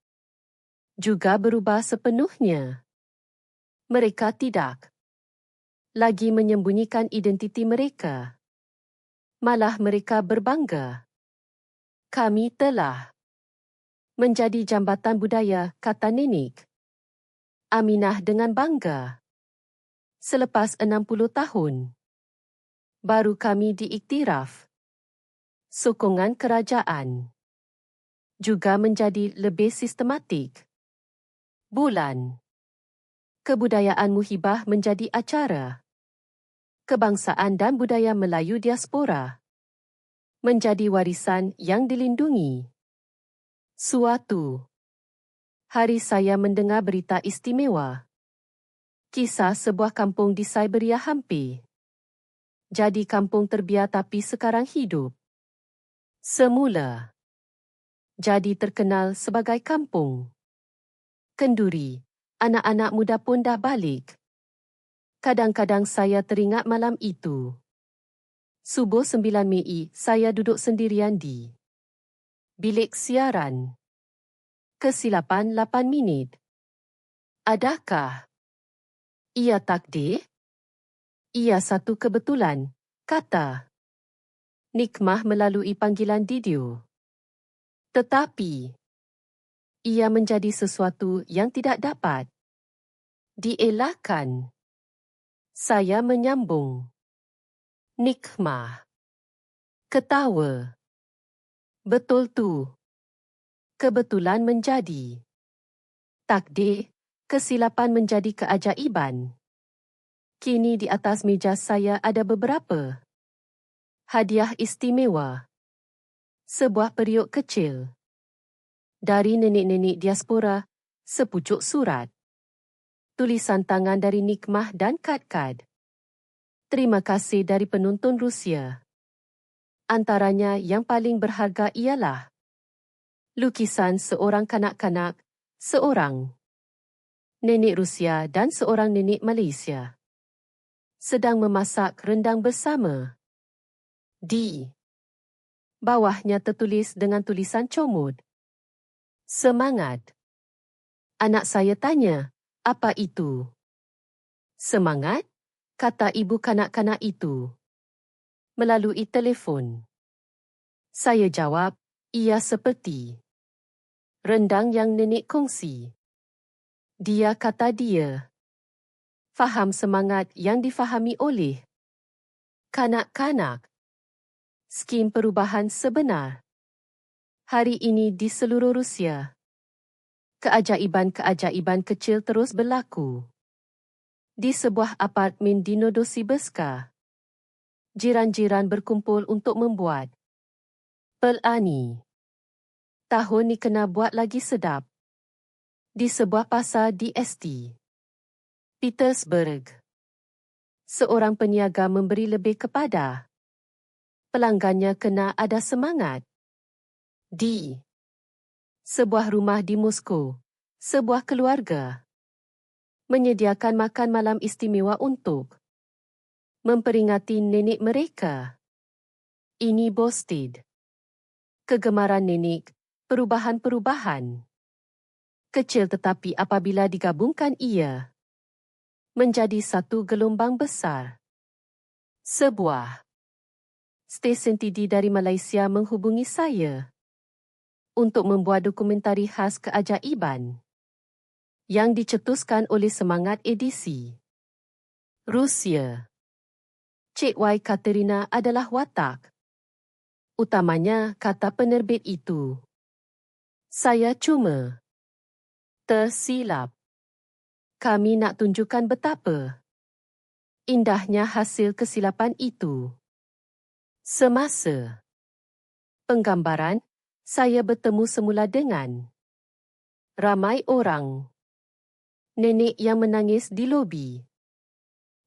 S1: juga berubah sepenuhnya. Mereka tidak lagi menyembunyikan identiti mereka. Malah mereka berbangga. Kami telah menjadi jambatan budaya, kata nenek Aminah dengan bangga. Selepas 60 tahun, baru kami diiktiraf. Sokongan kerajaan juga menjadi lebih sistematik. Bulan Kebudayaan Muhibah menjadi acara kebangsaan dan budaya Melayu diaspora. Menjadi warisan yang dilindungi. Suatu hari saya mendengar berita istimewa. Kisah sebuah kampung di Siberia hampir jadi kampung terbiar tapi sekarang hidup. Semula jadi terkenal sebagai kampung kenduri. Anak-anak muda pun dah balik. Kadang-kadang saya teringat malam itu. Subuh 9 Mei, saya duduk sendirian di bilik siaran. Kesilapan 8 minit. Adakah ia takdir? Ia satu kebetulan, kata Nikmah melalui panggilan video. Tetapi ia menjadi sesuatu yang tidak dapat dielakkan. Saya menyambung. Nikmah ketawa. Betul tu. Kebetulan menjadi takdir, kesilapan menjadi keajaiban. Kini di atas meja saya ada beberapa hadiah istimewa. Sebuah periuk kecil dari nenek-nenek diaspora, sepucuk surat. Tulisan tangan dari Nikmah dan kad-kad. Terima kasih dari penonton Rusia. Antaranya yang paling berharga ialah lukisan seorang kanak-kanak, seorang nenek Rusia dan seorang nenek Malaysia sedang memasak rendang bersama. Di bawahnya tertulis dengan tulisan comot. Semangat. Anak saya tanya, apa itu? Semangat? Kata ibu kanak-kanak itu melalui telefon. Saya jawab, ia seperti rendang yang nenek kongsi. Dia kata dia faham semangat yang difahami oleh kanak-kanak. Skim perubahan sebenar. Hari ini di seluruh Rusia, keajaiban-keajaiban kecil terus berlaku. Di sebuah apartmen di Novosibirsk, jiran-jiran berkumpul untuk membuat pelani. Tahun ni kena buat lagi sedap. Di sebuah pasar di St. Petersburg, seorang peniaga memberi lebih kepada pelanggannya kena ada semangat. Di sebuah rumah di Moskow, sebuah keluarga menyediakan makan malam istimewa untuk memperingati nenek mereka. Ini Bosted. Kegemaran nenek, perubahan-perubahan kecil tetapi apabila digabungkan ia menjadi satu gelombang besar. Sebuah Stesen TD dari Malaysia menghubungi saya untuk membuat dokumentari khas keajaiban yang dicetuskan oleh Semangat Edisi. Rusia. Cik Y. Katerina adalah watak utamanya, kata penerbit itu. Saya cuma tersilap. Kami nak tunjukkan betapa indahnya hasil kesilapan itu. Semasa penggambaran, saya bertemu semula dengan ramai orang. Nenek yang menangis di lobi.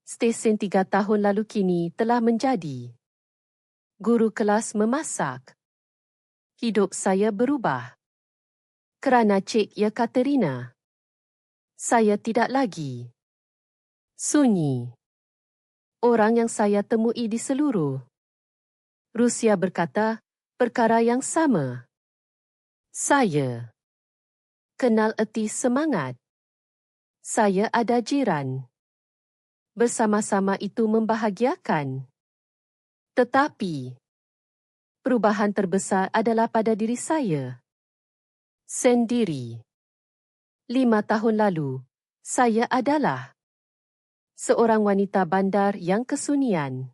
S1: Stesen 3 tahun lalu kini telah menjadi guru kelas memasak. Hidup saya berubah. Kerana Cik Y. Katerina, saya tidak lagi sunyi. Orang yang saya temui di seluruh Rusia berkata perkara yang sama. Saya kenal erti semangat. Saya ada jiran. Bersama-sama itu membahagiakan. Tetapi perubahan terbesar adalah pada diri saya sendiri. 5 tahun lalu, saya adalah seorang wanita bandar yang kesunyian.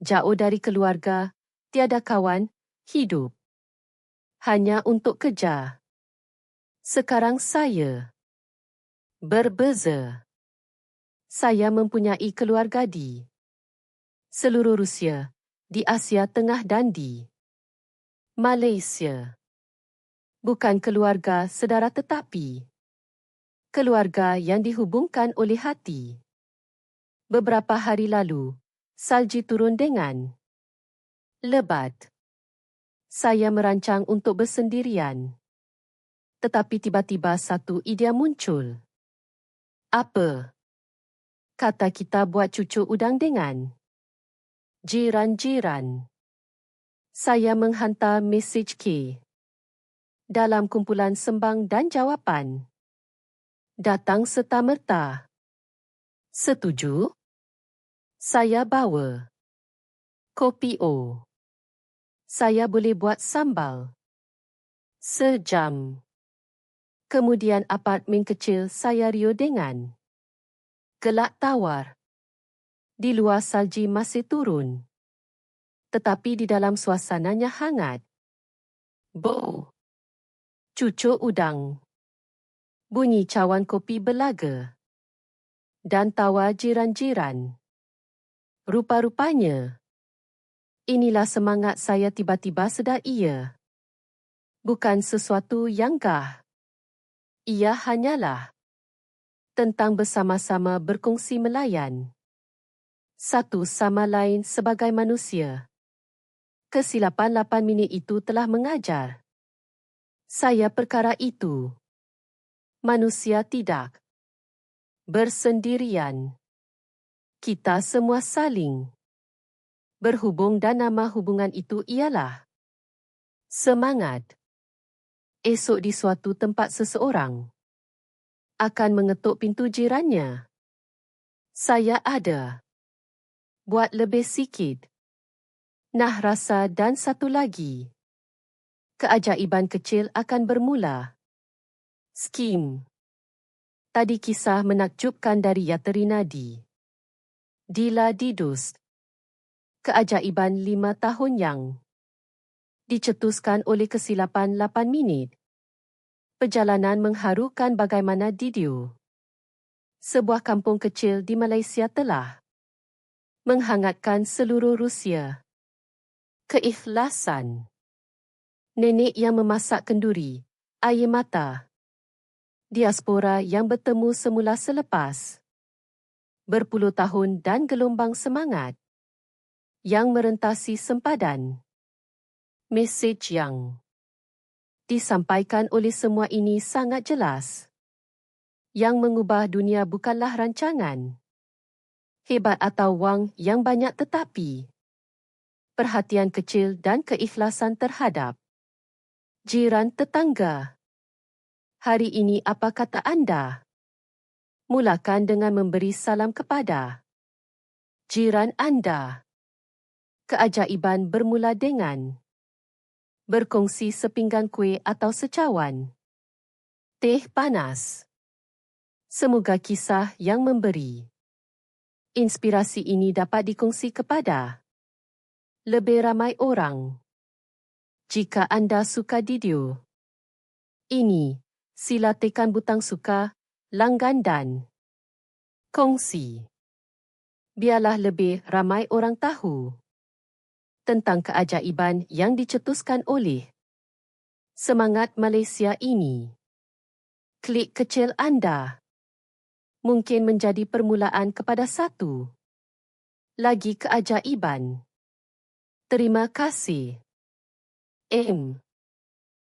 S1: Jauh dari keluarga, tiada kawan, hidup hanya untuk kerja. Sekarang saya berbeza. Saya mempunyai keluarga di seluruh Rusia, di Asia Tengah dan di Malaysia. Bukan keluarga saudara tetapi keluarga yang dihubungkan oleh hati. Beberapa hari lalu, salji turun dengan lebat. Saya merancang untuk bersendirian. Tetapi tiba-tiba satu idea muncul. Apa kata kita buat cucuk udang dengan jiran-jiran? Saya menghantar mesej K dalam kumpulan sembang dan jawapan. Datang serta-merta. Setuju? Saya bawa kopi O. Saya boleh buat sambal. Sejam. Kemudian apartmen kecil saya rio dengan gelak tawar. Di luar salji masih turun. Tetapi di dalam suasananya hangat. Bo. Cucuk udang. Bunyi cawan kopi berlaga. Dan tawa jiran-jiran. Rupa-rupanya, inilah semangat saya tiba-tiba sedar ia. Bukan sesuatu yang gah. Ia hanyalah tentang bersama-sama berkongsi melayan. Satu sama lain sebagai manusia. Kesilapan 8 minit itu telah mengajar saya perkara itu. Manusia tidak bersendirian. Kita semua saling berhubung dan nama hubungan itu ialah semangat. Esok di suatu tempat seseorang akan mengetuk pintu jirannya. Saya ada. Buat lebih sikit. Nah rasa dan satu lagi. Keajaiban kecil akan bermula. Skim. Tadi kisah menakjubkan dari Yaterina di Dila Didus. Keajaiban 5 tahun yang dicetuskan oleh kesilapan 8 minit. Perjalanan mengharukan bagaimana Didio, sebuah kampung kecil di Malaysia telah menghangatkan seluruh Rusia. Keikhlasan. Nenek yang memasak kenduri, air mata. Diaspora yang bertemu semula selepas berpuluh tahun dan gelombang semangat yang merentasi sempadan. Mesej yang disampaikan oleh semua ini sangat jelas. Yang mengubah dunia bukanlah rancangan hebat atau wang yang banyak tetapi perhatian kecil dan keikhlasan terhadap jiran tetangga. Hari ini apa kata anda? Mulakan dengan memberi salam kepada jiran anda. Keajaiban bermula dengan berkongsi sepinggan kuih atau secawan teh panas. Semoga kisah yang memberi inspirasi ini dapat dikongsi kepada lebih ramai orang. Jika anda suka video ini, sila tekan butang suka, langgan dan kongsi. Biarlah lebih ramai orang tahu tentang keajaiban yang dicetuskan oleh Semangat Malaysia ini. Klik kecil anda mungkin menjadi permulaan kepada satu lagi keajaiban. Terima kasih. M.